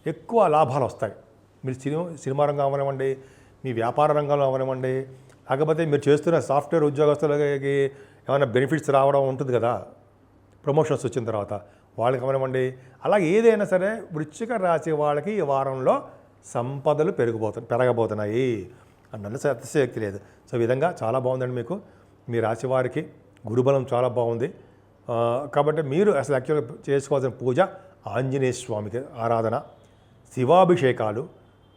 ఎక్కువ లాభాలు వస్తాయి. మీరు సినిమా రంగం అవనివ్వండి, మీ వ్యాపార రంగంలో అవనివ్వండి, లేకపోతే మీరు చేస్తున్న సాఫ్ట్వేర్ ఉద్యోగస్తులకి ఏమైనా బెనిఫిట్స్ రావడం ఉంటుంది కదా, ప్రమోషన్స్ వచ్చిన తర్వాత వాళ్ళకి అవనివ్వండి. అలాగే ఏదైనా సరే వృశ్చిక రాశి వాళ్ళకి ఈ వారంలో సంపదలు పెరగబోతున్నాయి అన్న అతిశయోక్తి లేదు. సో ఈ విధంగా చాలా బాగుందండి మీకు. మీ రాశి వారికి గురుబలం చాలా బాగుంది. కాబట్టి మీరు అసలు యాక్చువల్గా చేసుకోవాల్సిన పూజ ఆంజనేయ స్వామికి ఆరాధన, శివాభిషేకాలు,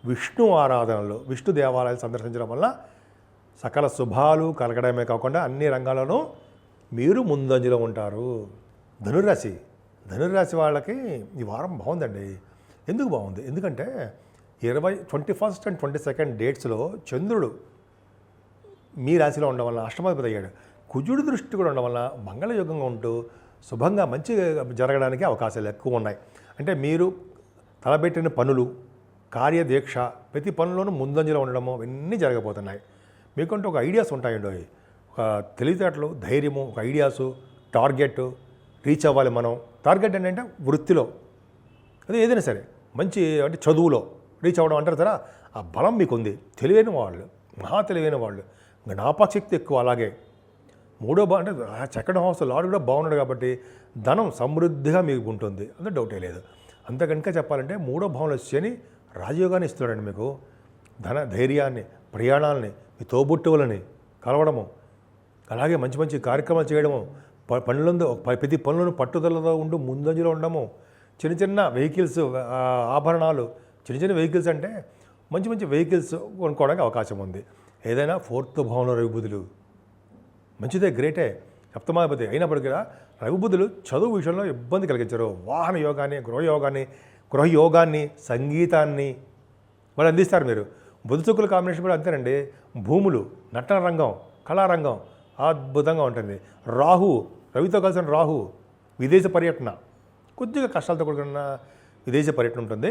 విష్ణు ఆరాధనలు, విష్ణు దేవాలయాలు సందర్శించడం వల్ల సకల శుభాలు కలగడమే కాకుండా అన్ని రంగాల్లోనూ మీరు ముందంజలో ఉంటారు. ధనుర్రాశి వాళ్ళకి ఈ వారం బాగుందండి. ఎందుకు బాగుంది? ఎందుకంటే 21 and 22 డేట్స్లో చంద్రుడు మీ రాశిలో ఉండడం వల్ల అష్టమాధిపతి అయ్యాడు. కుజుడు దృష్టి కూడా ఉండడం వల్ల మంగళయుగంగా ఉంటూ శుభంగా మంచి జరగడానికి అవకాశాలు ఎక్కువ ఉన్నాయి. అంటే మీరు తలబెట్టిన పనులు, కార్యదీక్ష, ప్రతి పనుల్లోనూ ముందంజలో ఉండడము ఇవన్నీ జరగబోతున్నాయి. మీకంటూ ఒక ఐడియాస్ ఉంటాయండి. ఒక తెలివితేటలు, ధైర్యము, ఒక ఐడియాసు, టార్గెట్ రీచ్ అవ్వాలి మనం. టార్గెట్ ఏంటంటే వృత్తిలో, అదే ఏదైనా సరే మంచి అంటే చదువులో రీచ్ అవ్వడం అంటారు కదా, ఆ బలం మీకు ఉంది. తెలివైన వాళ్ళు, మహా తెలివైన వాళ్ళు, జ్ఞాపకశక్తి ఎక్కువ. అలాగే మూడో అంటే సెకండ్ హౌస్ లార్డ్ కూడా బాగున్నాడు కాబట్టి ధనం సమృద్ధిగా మీకు ఉంటుంది, అంత డౌటే లేదు. అంత కనుక చెప్పాలంటే మూడో భావంలో శని రాజయోగాన్ని ఇస్తున్నాడండి మీకు. ధైర్యాన్ని, ప్రయాణాలని, మీ తోబుట్టువులని కలవడము, అలాగే మంచి మంచి కార్యక్రమాలు చేయడము, ప్రతి పనులను పట్టుదలతో ఉంటూ ముందంజలో ఉండడము, చిన్న చిన్న వెహికల్స్, ఆభరణాలు, చిన్న వెహికల్స్ అంటే మంచి మంచి వెహికల్స్ కొనుక్కోవడానికి అవకాశం ఉంది. ఏదైనా 4th భావంలో రవిబుధులు మంచిదే, గ్రేటే, సప్తమాధిపతి అయినప్పటికీ రవిబుధులు చదువు విషయంలో ఇబ్బంది కలిగించరు. వాహన యోగాన్ని, గృహయోగాన్ని, సంగీతాన్ని వాళ్ళు అందిస్తారు. మీరు బుధశుక్రుల కాంబినేషన్ కూడా అంతేనండి. భూములు, నటన రంగం, కళారంగం అద్భుతంగా ఉంటుంది. రవితో కలిసిన రాహు విదేశ పర్యటన, కొద్దిగా కష్టాలతో కూడుకున్న విదేశ పర్యటన ఉంటుంది.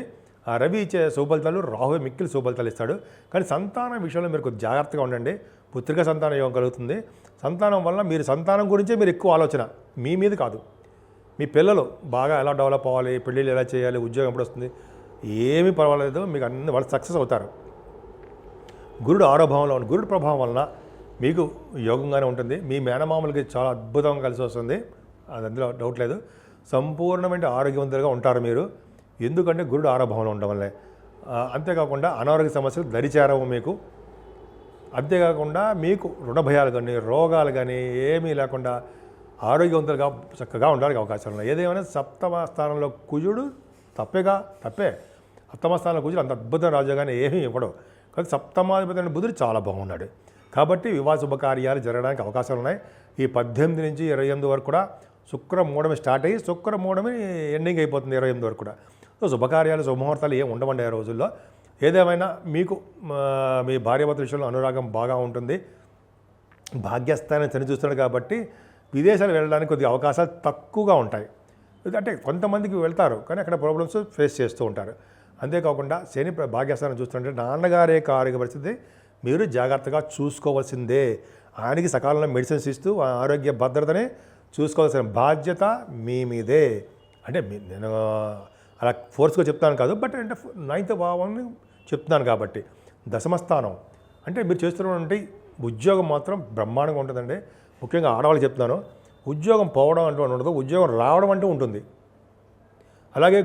ఆ రవి ఇచ్చే శుభఫలితాలు రాహువే మిక్కిలి శుభఫలితాలు ఇస్తాడు. కానీ సంతానం విషయంలో మీరు కొద్దిగా జాగ్రత్తగా ఉండండి. పుత్రిక సంతాన యోగం కలుగుతుంది. సంతానం వల్ల మీరు సంతానం గురించే మీరు ఎక్కువ ఆలోచన, మీ మీద కాదు. మీ పిల్లలు బాగా ఎలా డెవలప్ అవ్వాలి, పెళ్ళిళ్ళు ఎలా చేయాలి, ఉద్యోగం ఎప్పుడు వస్తుంది, ఏమీ పర్వాలేదు, మీకు అన్ని వాళ్ళు సక్సెస్ అవుతారు. గురుడు 6వ భావంలో ఉన్న గురుడు ప్రభావం వలన మీకు యోగంగానే ఉంటుంది. మీ మేనమామలకి చాలా అద్భుతంగా కలిసి వస్తుంది, అది అందులో డౌట్ లేదు. సంపూర్ణమైన ఆరోగ్యవంతులుగా ఉంటారు మీరు, ఎందుకంటే గురుడు 6వ భావంలో ఉండడం వల్లే. అంతేకాకుండా అనారోగ్య సమస్యలు దరిచేరవు మీకు. అంతేకాకుండా మీకు రుణ భయాలు కానీ, రోగాలు కానీ ఏమీ లేకుండా ఆరోగ్యవంతులుగా చక్కగా ఉండడానికి అవకాశాలు ఉన్నాయి. ఏదేమైనా 7వ స్థానంలో కుజుడు తప్పే. సప్తమ స్థానంలో కుజుడు అంత అద్భుతం రాజుగానే ఏమీ ఇవ్వడు. కానీ సప్తమాధిపతి అయిన బుధుడు చాలా బాగున్నాడు. కాబట్టి వివాహ శుభకార్యాలు జరగడానికి అవకాశాలు ఉన్నాయి. ఈ 18 నుంచి 28 వరకు కూడా శుక్రమూఢమి స్టార్ట్ అయ్యి శుక్రమూఢమి ఎండింగ్ అయిపోతుంది 28 వరకు కూడా. సో శుభకార్యాలు, శుభముహూర్తాలు ఏం ఉండవండి ఆ రోజుల్లో. ఏదేమైనా మీకు మీ భార్యాభర్తల విషయంలో అనురాగం బాగా ఉంటుంది. భాగ్యస్థానం శని చూస్తున్నాడు కాబట్టి విదేశాలు వెళ్ళడానికి కొద్దిగా అవకాశాలు తక్కువగా ఉంటాయి. అంటే కొంతమందికి వెళ్తారు కానీ అక్కడ ప్రాబ్లమ్స్ ఫేస్ చేస్తూ ఉంటారు. అంతేకాకుండా శని భాగ్యస్థానం చూస్తుంటే నాన్నగారే ఆరోగ్య పరిస్థితి మీరు జాగ్రత్తగా చూసుకోవాల్సిందే. ఆయనకి సకాలంలో మెడిసిన్స్ ఇస్తూ ఆరోగ్య భద్రతనే చూసుకోవాల్సిన బాధ్యత మీ మీదే. అంటే నేను అలా ఫోర్స్గా చెప్తాను కాదు, బట్ అంటే 9th భావాన్ని చెప్తున్నాను కాబట్టి. దశమస్థానం అంటే మీరు చేస్తున్నటువంటి ఉద్యోగం మాత్రం బ్రహ్మాండంగా ఉంటుందండి. ముఖ్యంగా ఆడవాళ్ళు చెప్తున్నాను, ఉద్యోగం పోవడం అంటూ ఉండదు, ఉద్యోగం రావడం అంటూ ఉంటుంది. అలాగే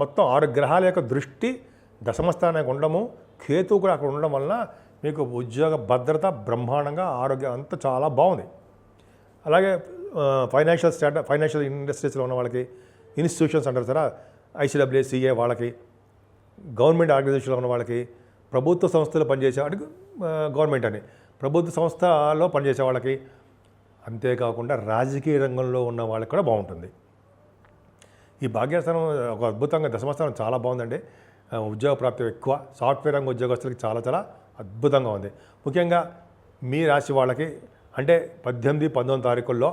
మొత్తం 6 గ్రహాల యొక్క దృష్టి దశమస్థానానికి ఉండడము, కేతువు కూడా అక్కడ ఉండడం వలన మీకు ఉద్యోగ భద్రత బ్రహ్మాండంగా, ఆరోగ్యం అంతా చాలా బాగుంది. అలాగే ఫైనాన్షియల్ ఇండస్ట్రీస్లో ఉన్న వాళ్ళకి, ఇన్స్టిట్యూషన్స్ అంటారు సరే, ICWA, CA వాళ్ళకి, గవర్నమెంట్ ఆర్గనైజేషన్లో ఉన్న వాళ్ళకి, ప్రభుత్వ సంస్థలో పనిచేసే వాళ్ళకి, గవర్నమెంట్ అని ప్రభుత్వ సంస్థలో పనిచేసే వాళ్ళకి, అంతేకాకుండా రాజకీయ రంగంలో ఉన్న వాళ్ళకి కూడా బాగుంటుంది. ఈ భాగ్యస్థానం ఒక అద్భుతంగా, దశమస్థానం చాలా బాగుందండి. ఉద్యోగ ప్రాప్తి ఎక్కువ, సాఫ్ట్వేర్ రంగ ఉద్యోగస్తులకి చాలా చాలా అద్భుతంగా ఉంది. ముఖ్యంగా మీ రాశి వాళ్ళకి అంటే 18, 19 తారీఖుల్లో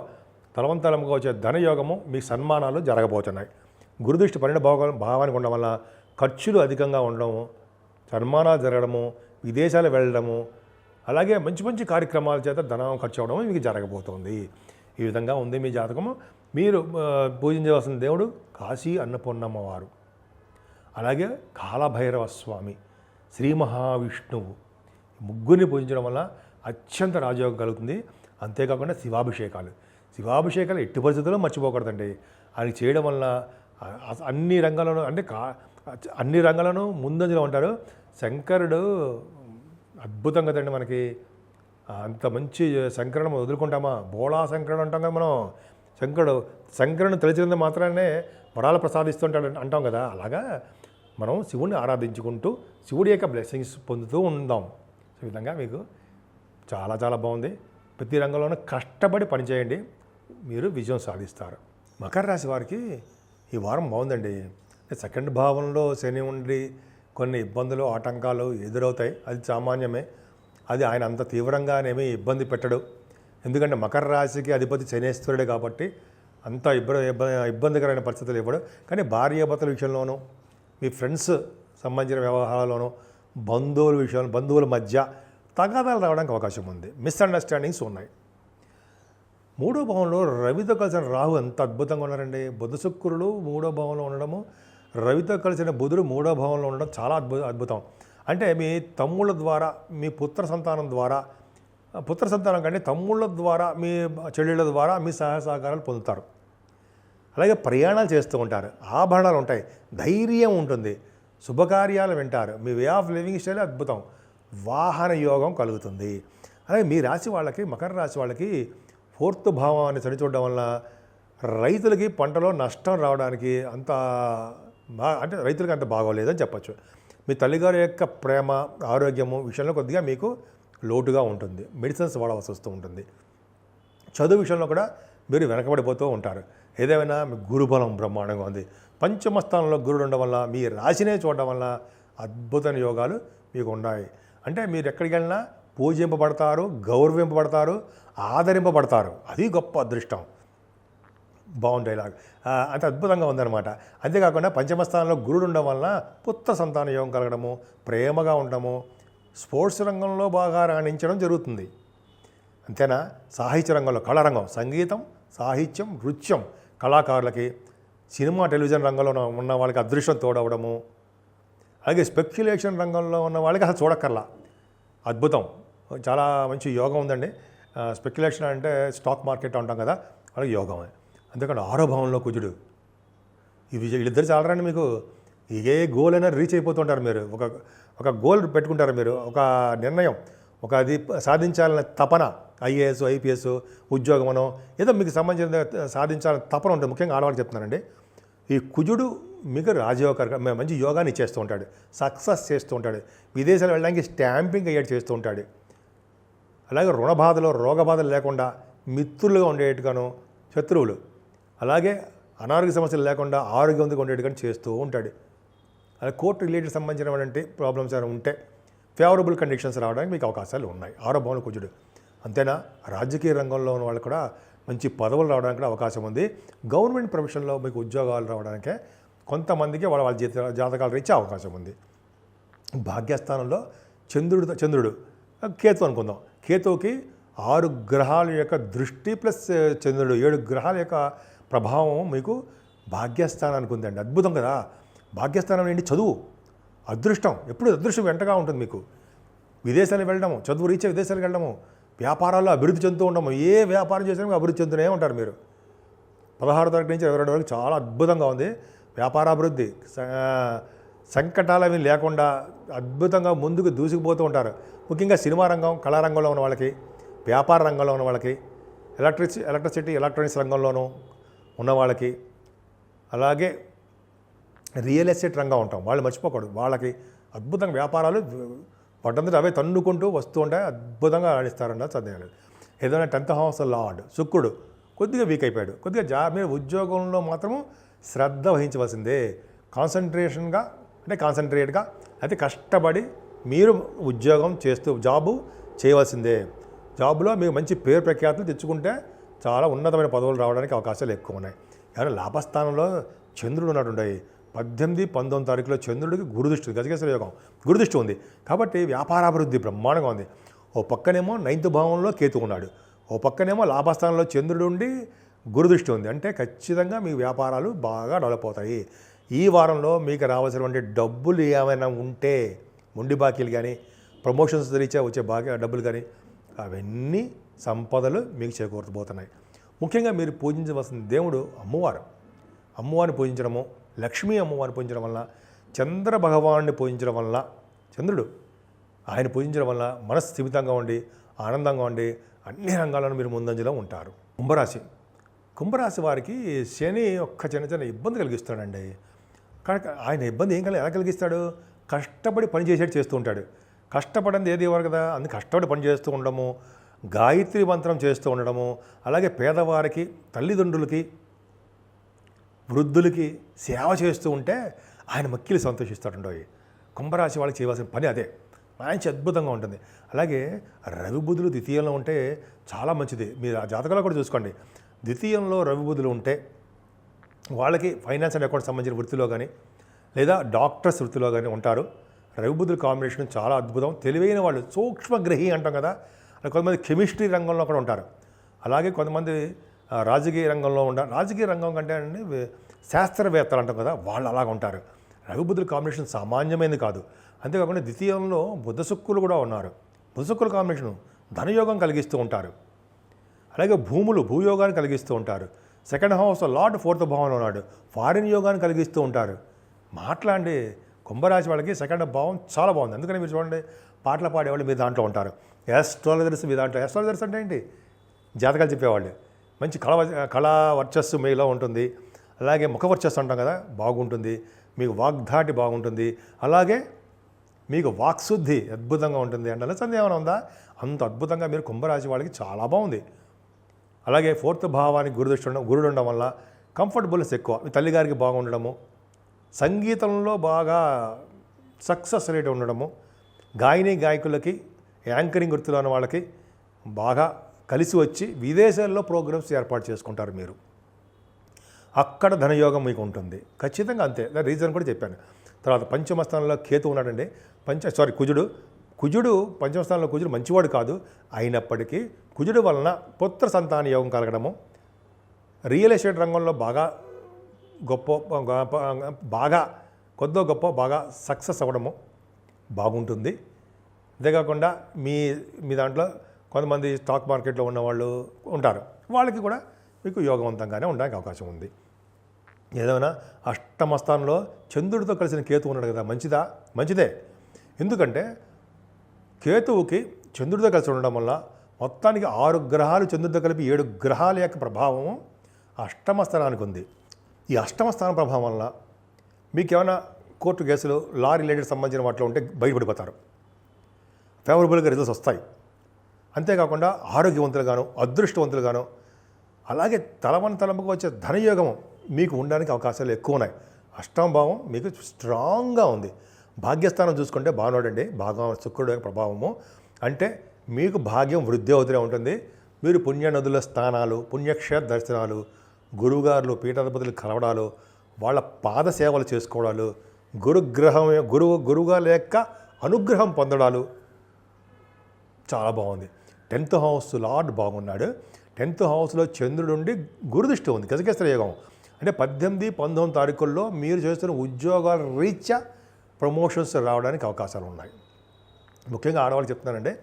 తలవంతలంగా వచ్చే ధనయోగము, మీ సన్మానాలు జరగబోతున్నాయి. గురుదృష్టి 12 భావానికి ఉండడం వల్ల ఖర్చులు అధికంగా ఉండడము, సన్మానాలు జరగడము, విదేశాలు వెళ్ళడము, అలాగే మంచి మంచి కార్యక్రమాల చేత ధనం ఖర్చు అవ్వడం మీకు జరగబోతోంది. ఈ విధంగా ఉంది మీ జాతకము. మీరు పూజించవలసిన దేవుడు కాశీ అన్నపూర్ణమ్మ వారు, అలాగే కాలభైరవ స్వామి, శ్రీ మహావిష్ణువు, ముగ్గురిని పూజించడం వల్ల అత్యంత రాజయోగం కలుగుతుంది. అంతేకాకుండా శివాభిషేకాలు ఎట్టి పరిస్థితుల్లో మర్చిపోకూడదండి. అది చేయడం వల్ల అన్ని రంగాలను అన్ని రంగాలను ముందంజలో ఉంటారు. శంకరుడు అద్భుతం కదండి. మనకి అంత మంచి శంకరుడు వదులుకుంటామా? బోళా శంకరుడు అంటాం కదా మనం. శంకరుని తెలిసినంత మాత్రానే వరాలు ప్రసాదిస్తుంటాడు అంటాం కదా. అలాగా మనం శివుణ్ణి ఆరాధించుకుంటూ శివుడి యొక్క బ్లెస్సింగ్స్ పొందుతూ ఉందాం. ఈ విధంగా మీకు చాలా చాలా బాగుంది. ప్రతి రంగంలోనూ కష్టపడి పనిచేయండి, మీరు విజయం సాధిస్తారు. మకర రాశి వారికి ఈ వారం బాగుందండి. సెకండ్ భావంలో శని ఉండి కొన్ని ఇబ్బందులు ఆటంకాలు ఎదురవుతాయి, అది సామాన్యమే. అది ఆయన అంత తీవ్రంగానేమీ ఇబ్బంది పెట్టడు. ఎందుకంటే మకర రాశికి అధిపతి శనేశ్వరుడే కాబట్టి అంత ఇబ్బందికరమైన పరిస్థితులు ఇవ్వడు. కానీ భార్యాభర్తల విషయంలోనూ, మీ ఫ్రెండ్స్ సంబంధించిన వ్యవహారాల్లోనూ, బంధువుల మధ్య తగాదాలు రావడానికి అవకాశం ఉంది. మిస్అండర్స్టాండింగ్స్ ఉన్నాయి. 3వ భావంలో రవితో కలిసిన రాహు ఎంత అద్భుతంగా ఉన్నారండి. బుధ శుక్రుడు 3వ భావంలో ఉండడము, రవితో కలిసిన బుధుడు 3వ భావంలో ఉండడం చాలా అద్భుతం. అంటే మీ తమ్ముళ్ళ ద్వారా, మీ పుత్ర సంతానం కంటే తమ్ముళ్ళ ద్వారా, మీ చెల్లెళ్ళ ద్వారా మీ సహాయ సహకారాలు పొందుతారు. అలాగే ప్రయాణాలు చేస్తూ ఉంటారు, ఆభరణాలు ఉంటాయి, ధైర్యం ఉంటుంది, శుభకార్యాలు వింటారు. మీ వే ఆఫ్ లివింగ్ స్టైల్ అద్భుతం. వాహన యోగం కలుగుతుంది. అలాగే మీ రాశి వాళ్ళకి, మకర రాశి వాళ్ళకి 4th భావాన్ని సరిచూడడం వల్ల రైతులకి పంటలో నష్టం రావడానికి అంటే రైతులకి అంత బాగోలేదని చెప్పచ్చు. మీ తల్లిగారి యొక్క ప్రేమ, ఆరోగ్యము విషయంలో కొద్దిగా మీకు లోటుగా ఉంటుంది. మెడిసిన్స్ వాడవలసి వస్తూ ఉంటుంది. చదువు విషయంలో కూడా మీరు వెనకబడిపోతూ ఉంటారు. ఏదేమైనా మీ గురుబలం బ్రహ్మాండంగా ఉంది. పంచమ స్థానంలో గురుడు ఉండడం వల్ల, మీ రాశినే చూడడం వల్ల అద్భుతమైన యోగాలు మీకు ఉన్నాయి. అంటే మీరు ఎక్కడికి వెళ్ళినా పూజింపబడతారు, గౌరవింపబడతారు, ఆదరింపబడతారు. అది గొప్ప అదృష్టం. బాగుంటాయి ఇలాగ అంత అద్భుతంగా ఉందన్నమాట. అంతేకాకుండా పంచమ స్థానంలో గురుడు ఉండడం వలన పుత్ర సంతాన యోగం కలగడము, ప్రేమగా ఉండడము, స్పోర్ట్స్ రంగంలో బాగా రాణించడం జరుగుతుంది. అంతేనా? సాహిత్య రంగంలో, కళారంగం, సంగీతం, సాహిత్యం, నృత్యం కళాకారులకి, సినిమా టెలివిజన్ రంగంలో ఉన్న వాళ్ళకి అదృష్టం తోడవడము, అలాగే స్పెక్యులేషన్ రంగంలో ఉన్న వాళ్ళకి అసలు చూడక్కర్లా, అద్భుతం. చాలా మంచి యోగం ఉందండి. స్పెక్యులేషన్ అంటే స్టాక్ మార్కెట్ అంటాం కదా, వాళ్ళకి యోగమే. అంతేకాదు 6వ భావంలో కుజుడు. వీళ్ళిద్దరు చాలరండి మీకు. ఏ గోల్ అయినా రీచ్ అయిపోతుంటారు. మీరు ఒక గోల్ పెట్టుకుంటారు, మీరు ఒక నిర్ణయం, అది సాధించాలనే తపన, ఐఏఎస్, ఐపీఎస్ ఉద్యోగమనో ఏదో మీకు సంబంధించిన సాధించాలని తపన ఉంటుంది. ముఖ్యంగా ఆడవాళ్ళు చెప్తున్నానండి. ఈ కుజుడు మీకు రాజయోగ మంచి యోగాన్ని ఇచ్చేస్తూ ఉంటాడు, సక్సెస్ చేస్తూ ఉంటాడు, విదేశాలు వెళ్ళడానికి స్టాంపింగ్ అయ్యేట్ చేస్తూ ఉంటాడు. అలాగే రుణబాధలు, రోగబాధలు లేకుండా మిత్రులుగా ఉండేట్టుగాను, శత్రువులు, అలాగే అనారోగ్య సమస్యలు లేకుండా ఆరోగ్యవంతంగా ఉండేట్టుగా చేస్తూ ఉంటాడు. అలాగే కోర్టు రిలేటెడ్ సంబంధించినటువంటి ప్రాబ్లమ్స్ ఏమైనా ఉంటే ఫేవరబుల్ కండిషన్స్ రావడానికి మీకు అవకాశాలు ఉన్నాయి 6వ భావంలో కుజుడు. అంతేనా? రాజకీయ రంగంలో ఉన్న వాళ్ళు కూడా మంచి పదవులు రావడానికి కూడా అవకాశం ఉంది. గవర్నమెంట్ ప్రొఫెషన్లో మీకు ఉద్యోగాలు రావడానికే కొంతమందికి వాళ్ళ జాతకాలు రీచే అవకాశం ఉంది. భాగ్యస్థానంలో చంద్రుడు, కేతు అనుకుందాం. కేతువుకి 6 గ్రహాల యొక్క దృష్టి ప్లస్ చంద్రుడు 7 గ్రహాల యొక్క ప్రభావం మీకు భాగ్యస్థానానికి ఉందండి. అద్భుతం కదా. భాగ్యస్థానం ఏంటి? చదువు, అదృష్టం. ఎప్పుడు అదృష్టం వెంటగా ఉంటుంది మీకు. విదేశాలకు వెళ్ళడము, చదువు రీచే విదేశాలకు వెళ్ళడము, వ్యాపారాల్లో అభివృద్ధి చెందుతూ ఉండము. ఏ వ్యాపారం చేసినా అభివృద్ధి చెందుతూనే ఉంటారు మీరు. 16వ తారీఖు నుంచి 22 వరకు చాలా అద్భుతంగా ఉంది. వ్యాపారాభివృద్ధి, సంకటాలు అవి లేకుండా అద్భుతంగా ముందుకు దూసుకుపోతూ ఉంటారు. ముఖ్యంగా సినిమా రంగం, కళారంగంలో ఉన్న వాళ్ళకి, వ్యాపార రంగంలో ఉన్న వాళ్ళకి, ఎలక్ట్రిసిటీ, ఎలక్ట్రానిక్స్ రంగంలోనూ ఉన్న వాళ్ళకి, అలాగే రియల్ ఎస్టేట్ రంగం ఉంటాం వాళ్ళు మర్చిపోకూడదు. వాళ్ళకి అద్భుతంగా వ్యాపారాలు వాటంతట అవే తన్నుకుంటూ వస్తూ ఉంటాయి. అద్భుతంగా రాణిస్తారన్న సందేహం లేదు. ఏదైనా 10th హౌస్ లార్డ్ శుక్రుడు కొద్దిగా వీక్ అయిపోయాడు. కొద్దిగా మీరు ఉద్యోగంలో మాత్రము శ్రద్ధ వహించవలసిందే. కాన్సన్ట్రేట్గా అయితే కష్టపడి మీరు ఉద్యోగం జాబు చేయవలసిందే. జాబులో మీకు మంచి పేరు ప్రఖ్యాతులు తెచ్చుకుంటే చాలా ఉన్నతమైన పదవులు రావడానికి అవకాశాలు ఎక్కువ ఉన్నాయి. కానీ లాభస్థానంలో చంద్రుడు ఉన్నట్టుంటాయి. 18, 19 తారీఖులో చంద్రుడికి గురుదృష్టి, గజకేసరి యోగం గురుదృష్టి ఉంది. కాబట్టి వ్యాపారాభివృద్ధి బ్రహ్మాండంగా ఉంది. ఓ పక్కనేమో 9th భావంలో కేతు ఉన్నాడు, ఓ పక్కనేమో లాభస్థానంలో చంద్రుడు ఉండి గురుదృష్టి ఉంది. అంటే ఖచ్చితంగా మీ వ్యాపారాలు బాగా డెవలప్ అవుతాయి. ఈ వారంలో మీకు రావాల్సినటువంటి డబ్బులు ఏమైనా ఉంటే, మొండి బాకీలు కానీ, ప్రమోషన్స్ రీత్యా వచ్చే డబ్బులు కానీ, అవన్నీ సంపదలు మీకు చేకూరబోతున్నాయి. ముఖ్యంగా మీరు పూజించవలసిన దేవుడు అమ్మవారు. అమ్మవారిని పూజించడము, లక్ష్మీ అమ్మవారిని పూజించడం వల్ల, చంద్ర భగవాన్ని పూజించడం వల్ల, చంద్రుడు ఆయన పూజించడం వల్ల మనసు స్థిమితంగా ఉండి ఆనందంగా ఉండి అన్ని రంగాలను మీరు ముందంజలో ఉంటారు. కుంభరాశి వారికి శని ఒక్క చిన్న ఇబ్బంది కలిగిస్తాడండి. కానీ ఆయన ఇబ్బంది ఎలా కలిగిస్తాడు? కష్టపడి పని చేస్తూ ఉంటాడు. కష్టపడింది ఏది ఇవ్వరు కదా, అందుకు కష్టపడి పని చేస్తూ ఉండడము, గాయత్రి మంత్రం చేస్తూ ఉండడము, అలాగే పేదవారికి, తల్లిదండ్రులకి, వృద్ధులకి సేవ చేస్తూ ఉంటే ఆయన మక్కిలి సంతోషిస్తాడుండోయి. కుంభరాశి వాళ్ళకి చేయవలసిన పని అదే. మంచి అద్భుతంగా ఉంటుంది. అలాగే రవి బుధులు ద్వితీయంలో ఉంటే చాలా మంచిది. మీరు ఆ జాతకాలు కూడా చూసుకోండి. ద్వితీయంలో రవి బుధులు ఉంటే వాళ్ళకి ఫైనాన్స్ అండ్ అకౌంట్స్ సంబంధించిన వృత్తిలో కానీ, లేదా డాక్టర్స్ వృత్తిలో కానీ ఉంటారు. రవి బుధుల కాంబినేషన్ చాలా అద్భుతం. తెలివైన వాళ్ళు, సూక్ష్మగ్రహి అంటాం కదా, కొంతమంది కెమిస్ట్రీ రంగంలో కూడా ఉంటారు. అలాగే కొంతమంది రాజకీయ రంగంలో రాజకీయ రంగం కంటే అండి శాస్త్రవేత్తలు అంటాం కదా, వాళ్ళు అలాగ ఉంటారు. రవి బుధుల కాంబినేషన్ సామాన్యమైనది కాదు. అంతేకాకుండా ద్వితీయంలో బుధ శుక్రులు కూడా ఉన్నారు. బుధ శుక్రుల కాంబినేషన్ ధనయోగం కలిగిస్తూ ఉంటారు. అలాగే భూయోగాన్ని కలిగిస్తూ ఉంటారు. సెకండ్ హౌస్ లార్డ్ 4th భావంలో ఉన్నాడు, ఫారిన్ యోగాన్ని కలిగిస్తూ ఉంటారు. మాట్లాడి కుంభరాశి వాళ్ళకి సెకండ్ భావం చాలా బాగుంది. అందుకని మీరు చూడండి, పాటలు పాడేవాళ్ళు మీ దాంట్లో ఉంటారు. యాస్ట్రాలజర్స్ మీ దాంట్లో. యాస్ట్రాలజర్స్ అంటే ఏంటి? జాతకాలు చెప్పేవాళ్ళు. మంచి కళా వర్చస్సు మీలో ఉంటుంది. అలాగే ముఖ వర్చస్సు అంటాం కదా, బాగుంటుంది. మీకు వాగ్ధాటి బాగుంటుంది. అలాగే మీకు వాక్శుద్ధి అద్భుతంగా ఉంటుంది. అంటే సందేహం ఏమైనా ఉందా? అంత అద్భుతంగా మీరు కుంభరాశి వాళ్ళకి చాలా బాగుంది. అలాగే 4th భావానికి గురుడు ఉండడం వల్ల కంఫర్టబుల్నెస్ ఎక్కువ. మీ తల్లిగారికి బాగుండడము, సంగీతంలో బాగా సక్సెస్ రేట్ ఉండడము, గాయకులకి, యాంకరింగ్ వృత్తిలో ఉన్న వాళ్ళకి బాగా కలిసి వచ్చి విదేశాల్లో ప్రోగ్రామ్స్ ఏర్పాటు చేసుకుంటారు మీరు. అక్కడ ధనయోగం మీకు ఉంటుంది ఖచ్చితంగా. అంతే, రీజన్ కూడా చెప్పాను. తర్వాత పంచమస్థానంలో కేతు ఉన్నాడండి. కుజుడు పంచమస్థానంలో కుజుడు మంచివాడు కాదు. అయినప్పటికీ కుజుడు వలన పుత్ర సంతాన యోగం కలగడము, రియల్ ఎస్టేట్ రంగంలో బాగా కొద్దో గొప్ప బాగా సక్సెస్ అవ్వడము బాగుంటుంది. అంతేకాకుండా మీ దాంట్లో కొంతమంది స్టాక్ మార్కెట్లో ఉన్నవాళ్ళు ఉంటారు. వాళ్ళకి కూడా మీకు యోగవంతంగానే ఉండడానికి అవకాశం ఉంది. ఏదైనా అష్టమ స్థానంలో చంద్రుడితో కలిసిన కేతు ఉన్నాడు కదా, మంచిదే. ఎందుకంటే కేతువుకి చంద్రుడితో కలిసి ఉండడం వల్ల మొత్తానికి 6 గ్రహాలు చంద్రుడితో కలిపి 7 గ్రహాల యొక్క ప్రభావం అష్టమ స్థానానికి ఉంది. ఈ అష్టమ స్థానం ప్రభావం వల్ల మీకు ఏమైనా కోర్టు కేసులు, లా రిలేటెడ్ సంబంధించిన వాటిలో ఉంటే బయటపడిపోతారు. ఫేవరబుల్గా రిజల్ట్స్ వస్తాయి. అంతేకాకుండా ఆరోగ్యవంతులుగాను, అదృష్టవంతులుగాను, అలాగే తలముకు వచ్చే ధనయోగం మీకు ఉండడానికి అవకాశాలు ఎక్కువ ఉన్నాయి. అష్టమ భావం మీకు స్ట్రాంగ్గా ఉంది. భాగ్యస్థానం చూసుకుంటే బాగున్నాడండి. శుక్రుడు యొక్క ప్రభావము అంటే మీకు భాగ్యం వృద్ధి అవుతూనే ఉంటుంది. మీరు పుణ్యనదుల స్థానాలు, పుణ్యక్షేత్ర దర్శనాలు, గురువుగారులు, పీఠాధిపతులు కలవడాలు, వాళ్ళ పాద సేవలు చేసుకోవడాలు, గురువుగారి యొక్క అనుగ్రహం పొందడాలు చాలా బాగుంది. 10th హౌస్ లార్డ్ బాగున్నాడు. 10th హౌస్లో చంద్రుడు ఉండి గురుదృష్టి ఉంది, గజకేసరి యోగం. అంటే 18, 19 తారీఖుల్లో మీరు చేస్తున్న ఉద్యోగాల రీత్యా ప్రమోషన్స్ రావడానికి అవకాశాలు ఉన్నాయి. ముఖ్యంగా ఆడవాళ్ళు చెప్తున్నానంటే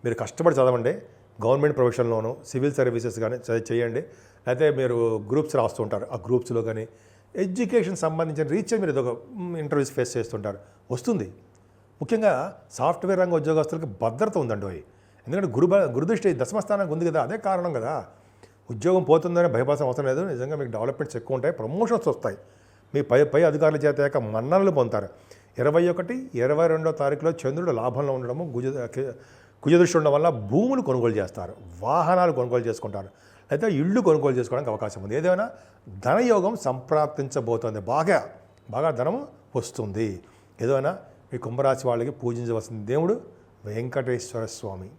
మీరు కష్టపడి చదవండి. గవర్నమెంట్ ప్రొఫెషన్లోనూ, సివిల్ సర్వీసెస్ కానీ చేయండి. అయితే మీరు గ్రూప్స్ రాస్తుంటారు, ఆ గ్రూప్స్లో కానీ ఎడ్యుకేషన్ సంబంధించిన రీత్యా మీరు ఇదొక ఇంటర్వ్యూస్ ఫేస్ చేస్తుంటారు, వస్తుంది. ముఖ్యంగా సాఫ్ట్వేర్ రంగ ఉద్యోగస్తులకి భద్రత ఉందండి. ఎందుకంటే గురుదృష్టి దశమస్థానానికి ఉంది కదా, అదే కారణం కదా. ఉద్యోగం పోతుందని భయపడాల్సిన అవసరం లేదు. నిజంగా మీకు డెవలప్మెంట్స్ ఎక్కువ ఉంటాయి, ప్రమోషన్స్ వస్తాయి. మీ పై అధికారుల చేత యొక్క మన్ననలు పొందుతారు. 21, 22 తారీఖులో చంద్రుడు లాభంలో ఉండడము, కుజదృష్టి ఉండడం వల్ల భూములు కొనుగోలు చేస్తారు, వాహనాలు కొనుగోలు చేసుకుంటారు, అయితే ఇళ్ళు కొనుగోలు చేసుకోవడానికి అవకాశం ఉంది. ఏదైనా ధనయోగం సంప్రాప్తించబోతోంది, బాగా ధనం వస్తుంది. ఏదైనా మీ కుంభరాశి వాళ్ళకి పూజించవలసిన దేవుడు వెంకటేశ్వర స్వామి,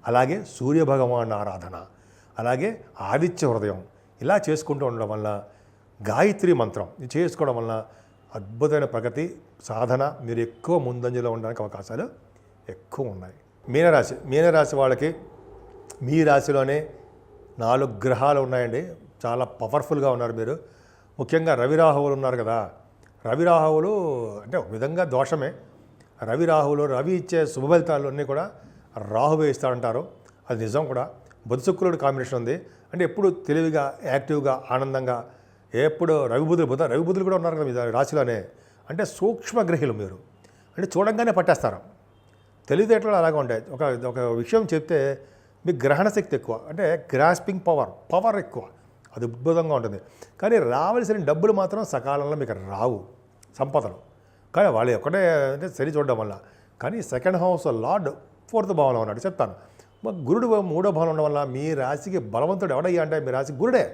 అలాగే సూర్యభగవాన్ ఆరాధన, అలాగే ఆదిత్య హృదయం ఇలా చేసుకుంటూ ఉండడం వల్ల గాయత్రి మంత్రం ఇది చేసుకోవడం వలన అద్భుతమైన ప్రగతి సాధన, మీరు ఎక్కువ ముందంజలో ఉండడానికి అవకాశాలు ఎక్కువ ఉన్నాయి. మీనరాశి వాళ్ళకి మీ రాశిలోనే 4 గ్రహాలు ఉన్నాయండి. చాలా పవర్ఫుల్గా ఉన్నారు మీరు. ముఖ్యంగా రవి రాహువులు ఉన్నారు కదా. రవి రాహువులు అంటే ఒక విధంగా దోషమే. రవి ఇచ్చే శుభ ఫలితాలు అన్నీ కూడా రాహువే ఇస్తాడంటారు. అది నిజం కూడా. బుధ శుక్రుడు కాంబినేషన్ ఉంది. అంటే ఎప్పుడు తెలివిగా, యాక్టివ్గా, ఆనందంగా, ఎప్పుడు రవి బుధులు కూడా ఉన్నారు కదా మీ రాశిలోనే. అంటే సూక్ష్మగ్రహులు మీరు. అంటే చూడంగానే పట్టేస్తారు. తెలివితేటలు అలాగే ఉంటాయి. ఒక విషయం చెప్తే మీకు గ్రహణ శక్తి ఎక్కువ, అంటే గ్రాస్పింగ్ పవర్ ఎక్కువ, అది అద్భుతంగా ఉంటుంది. కానీ రావాల్సిన డబ్బులు మాత్రం సకాలంలో మీకు రావు, సంపదలు. కానీ వాళ్ళు ఒకటే అంటే సరి చూడడం వల్ల. కానీ సెకండ్ హౌస్ లార్డ్ 4th భావంలో ఉన్నాడు. చెప్తాను, గురుడు 3వ భావంలో ఉండడం వల్ల మీ రాశికి బలవంతుడు ఎవడయ్యా అంటే మీ రాశి గురుడే.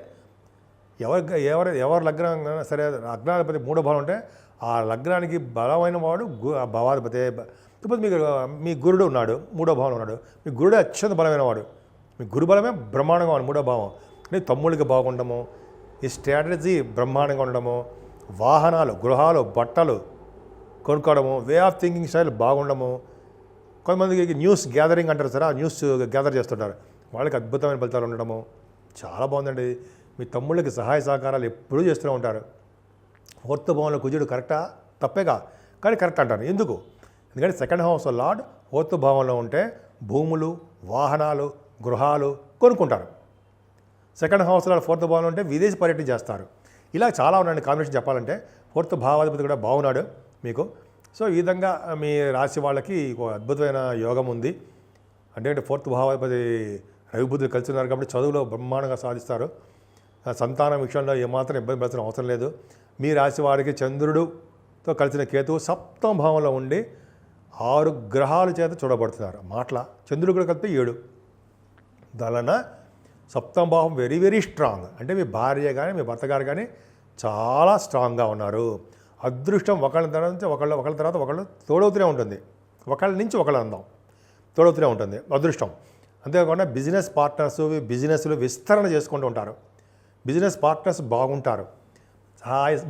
ఎవరి లగ్నం సరే, లగ్నాధిపతి 3వ భావం ఉంటే ఆ లగ్నానికి బలమైన వాడు భావాధిపతి. ఇప్పుడు మీ గురుడు ఉన్నాడు 3వ భావంలో ఉన్నాడు. మీ గురుడే అత్యంత బలమైన వాడు. మీ గురు బలమే బ్రహ్మాండంగా ఉంది 3వ భావం. అంటే తమ్ముళ్ళకి బాగుండము, ఈ స్ట్రాటజీ బ్రహ్మాండంగా ఉండడము, వాహనాలు, గృహాలు, బట్టలు కొనుక్కోవడము, వే ఆఫ్ థింకింగ్ స్టైల్ బాగుండము. కొంతమందికి న్యూస్ గ్యాదరింగ్ అంటారు సరే, ఆ న్యూస్ గ్యాదర్ చేస్తుంటారు, వాళ్ళకి అద్భుతమైన ఫలితాలు ఉండడము చాలా బాగుందండి. మీ తమ్ముళ్ళకి సహాయ సహకారాలు ఎప్పుడూ చేస్తూ ఉంటారు. 4th భావంలో కుజుడు కరెక్టా తప్పేగా, కానీ కరెక్ట్ అంటాను. ఎందుకు? ఎందుకంటే సెకండ్ హౌస్ లార్డ్ 4th భావంలో ఉంటే భూములు, వాహనాలు, గృహాలు కొనుక్కుంటారు. సెకండ్ హౌస్ లార్డ్ 4th భావంలో ఉంటే విదేశీ పర్యటన చేస్తారు. ఇలా చాలా ఉన్నాయండి కాంబినేషన్ చెప్పాలంటే. 4th భావాధిపతి కూడా బాగున్నాడు మీకు. సో ఈ విధంగా మీ రాశి వాళ్ళకి ఒక అద్భుతమైన యోగం ఉంది. అంటే 4th భావాధిపతి రవి బుధులు కలిసి ఉన్నారు కాబట్టి చదువులో బ్రహ్మాండంగా సాధిస్తారు. సంతానం విషయంలో ఏమాత్రం ఇబ్బంది పడాల్సిన అవసరం లేదు. మీ రాశి వారికి చంద్రుడుతో కలిసిన కేతువు 7వ భావంలో ఉండి 6 గ్రహాల చేత చూడబడుతున్నారు. చంద్రుడు కూడా కలిపి 7. దానివలన 7వ భావం వెరీ వెరీ స్ట్రాంగ్. అంటే మీ భార్య కానీ మీ భర్త గారు కానీ చాలా స్ట్రాంగ్గా ఉన్నారు. అదృష్టం ఒకళ్ళ తర్వాత ఒకళ్ళు తోడవుతూనే ఉంటుంది. ఒకళ్ళ నుంచి ఒకళ్ళు అందం తోడవుతూనే ఉంటుంది అదృష్టం. అంతేకాకుండా బిజినెస్ పార్ట్నర్స్ బిజినెస్లు విస్తరణ చేసుకుంటూ ఉంటారు. బిజినెస్ పార్ట్నర్స్ బాగుంటారు.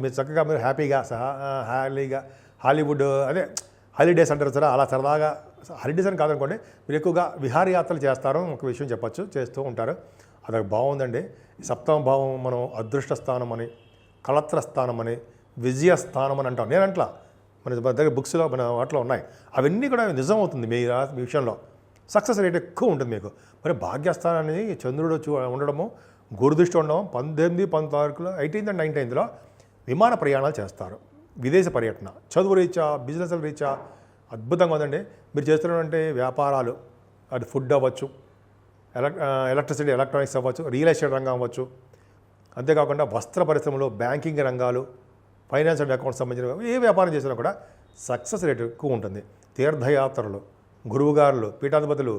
మీరు చక్కగా మీరు హ్యాపీగా హాలీవుడ్ అదే హాలిడేస్ అంటారు సరే, అలా సరదాగా హాలిడేస్ అని కాదనుకోండి, మీరు ఎక్కువగా విహారయాత్రలు చేస్తారు. ఒక విషయం చెప్పచ్చు, చేస్తూ ఉంటారు. అది బాగుందండి. 7వ భావం మనం అదృష్ట స్థానం అని, కళత్ర స్థానం అని, విజయ స్థానం అని అంటాం. నేను అట్లా మన దగ్గర బుక్స్లో మన వాటిలో ఉన్నాయి. అవన్నీ కూడా నిజం అవుతుంది మీ విషయంలో. సక్సెస్ రేట్ ఎక్కువ ఉంటుంది మీకు. మరి భాగ్యస్థానాన్ని చంద్రుడు ఉండడము, గురుదృష్టి ఉండడం 18, 16, 18 and 19లో విమాన ప్రయాణాలు చేస్తారు. విదేశీ పర్యటన, చదువు రీత్యా, బిజినెస్ల రీత్యా అద్భుతంగా ఉందండి. మీరు చేస్తున్నటువంటి వ్యాపారాలు, అది ఫుడ్ అవ్వచ్చు, ఎలక్ట్రిసిటీ ఎలక్ట్రానిక్స్ అవ్వచ్చు, రియల్ ఎస్టేట్ రంగం అవ్వచ్చు, అంతేకాకుండా వస్త్ర పరిశ్రమలు, బ్యాంకింగ్ రంగాలు, ఫైనాన్స్ అండ్ అకౌంట్స్ సంబంధించిన ఏ వ్యాపారం చేసినా కూడా సక్సెస్ రేట్ ఎక్కువ ఉంటుంది. తీర్థయాత్రలు, గురువుగారులు, పీఠాధిపతులు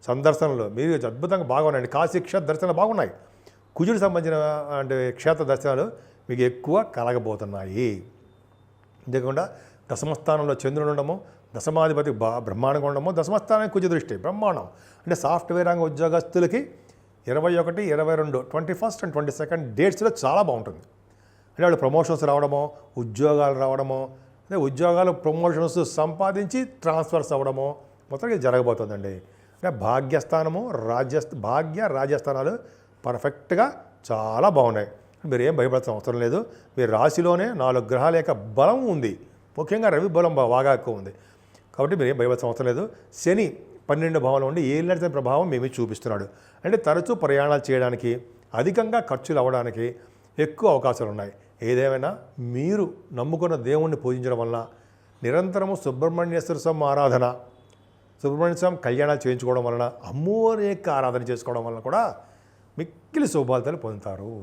సందర్శనలు మీరు అద్భుతంగా బాగున్నాయండి. కాశీ క్షేత్ర దర్శనాలు బాగున్నాయి. కుజుడు సంబంధించిన అంటే క్షేత్ర దర్శనాలు మీకు ఎక్కువ కలగబోతున్నాయి. అంతేకాకుండా దశమస్థానంలో చంద్రుడు ఉండడము, దశమాధిపతి బ్రహ్మాండంగా ఉండడము, దశమస్థానానికి కుజ దృష్టి బ్రహ్మాండం. అంటే సాఫ్ట్వేర్ రంగ ఉద్యోగస్తులకి 21, 22, 21st and 22nd డేట్స్లో చాలా బాగుంటుంది. అంటే వాళ్ళు ప్రమోషన్స్ రావడమో, ఉద్యోగాలు రావడమో, అదే ఉద్యోగాలు ప్రమోషన్స్ సంపాదించి ట్రాన్స్ఫర్స్ అవ్వడమో మొత్తం ఇది జరగబోతుందండి. అంటే భాగ్యస్థానము, రాజ్యస్థానాలు పర్ఫెక్ట్గా చాలా బాగున్నాయి. మీరు ఏం భయపడాల్సిన అవసరం లేదు. మీ రాశిలోనే 4 గ్రహాల యొక్క బలం ఉంది. ముఖ్యంగా రవి బలం బాగా ఎక్కువ ఉంది కాబట్టి మీరు ఏం భయపడాల్సిన అవసరం లేదు. శని 12వ భావంలో ఉండి ఏలినాటి ప్రభావం మేమే చూపిస్తున్నాడు. అంటే తరచూ ప్రయాణాలు చేయడానికి, అధికంగా ఖర్చులు అవ్వడానికి ఎక్కువ అవకాశాలు ఉన్నాయి. ఏదేమైనా మీరు నమ్ముకున్న దేవుణ్ణి పూజించడం వలన, నిరంతరము సుబ్రహ్మణ్యేశ్వర స్వామి ఆరాధన, సుబ్రహ్మణ్య స్వామి కళ్యాణాలు చేయించుకోవడం వలన, అమ్మవారి యొక్క ఆరాధన చేసుకోవడం వలన కూడా మిక్కిలి శుభాలు పొందుతారు.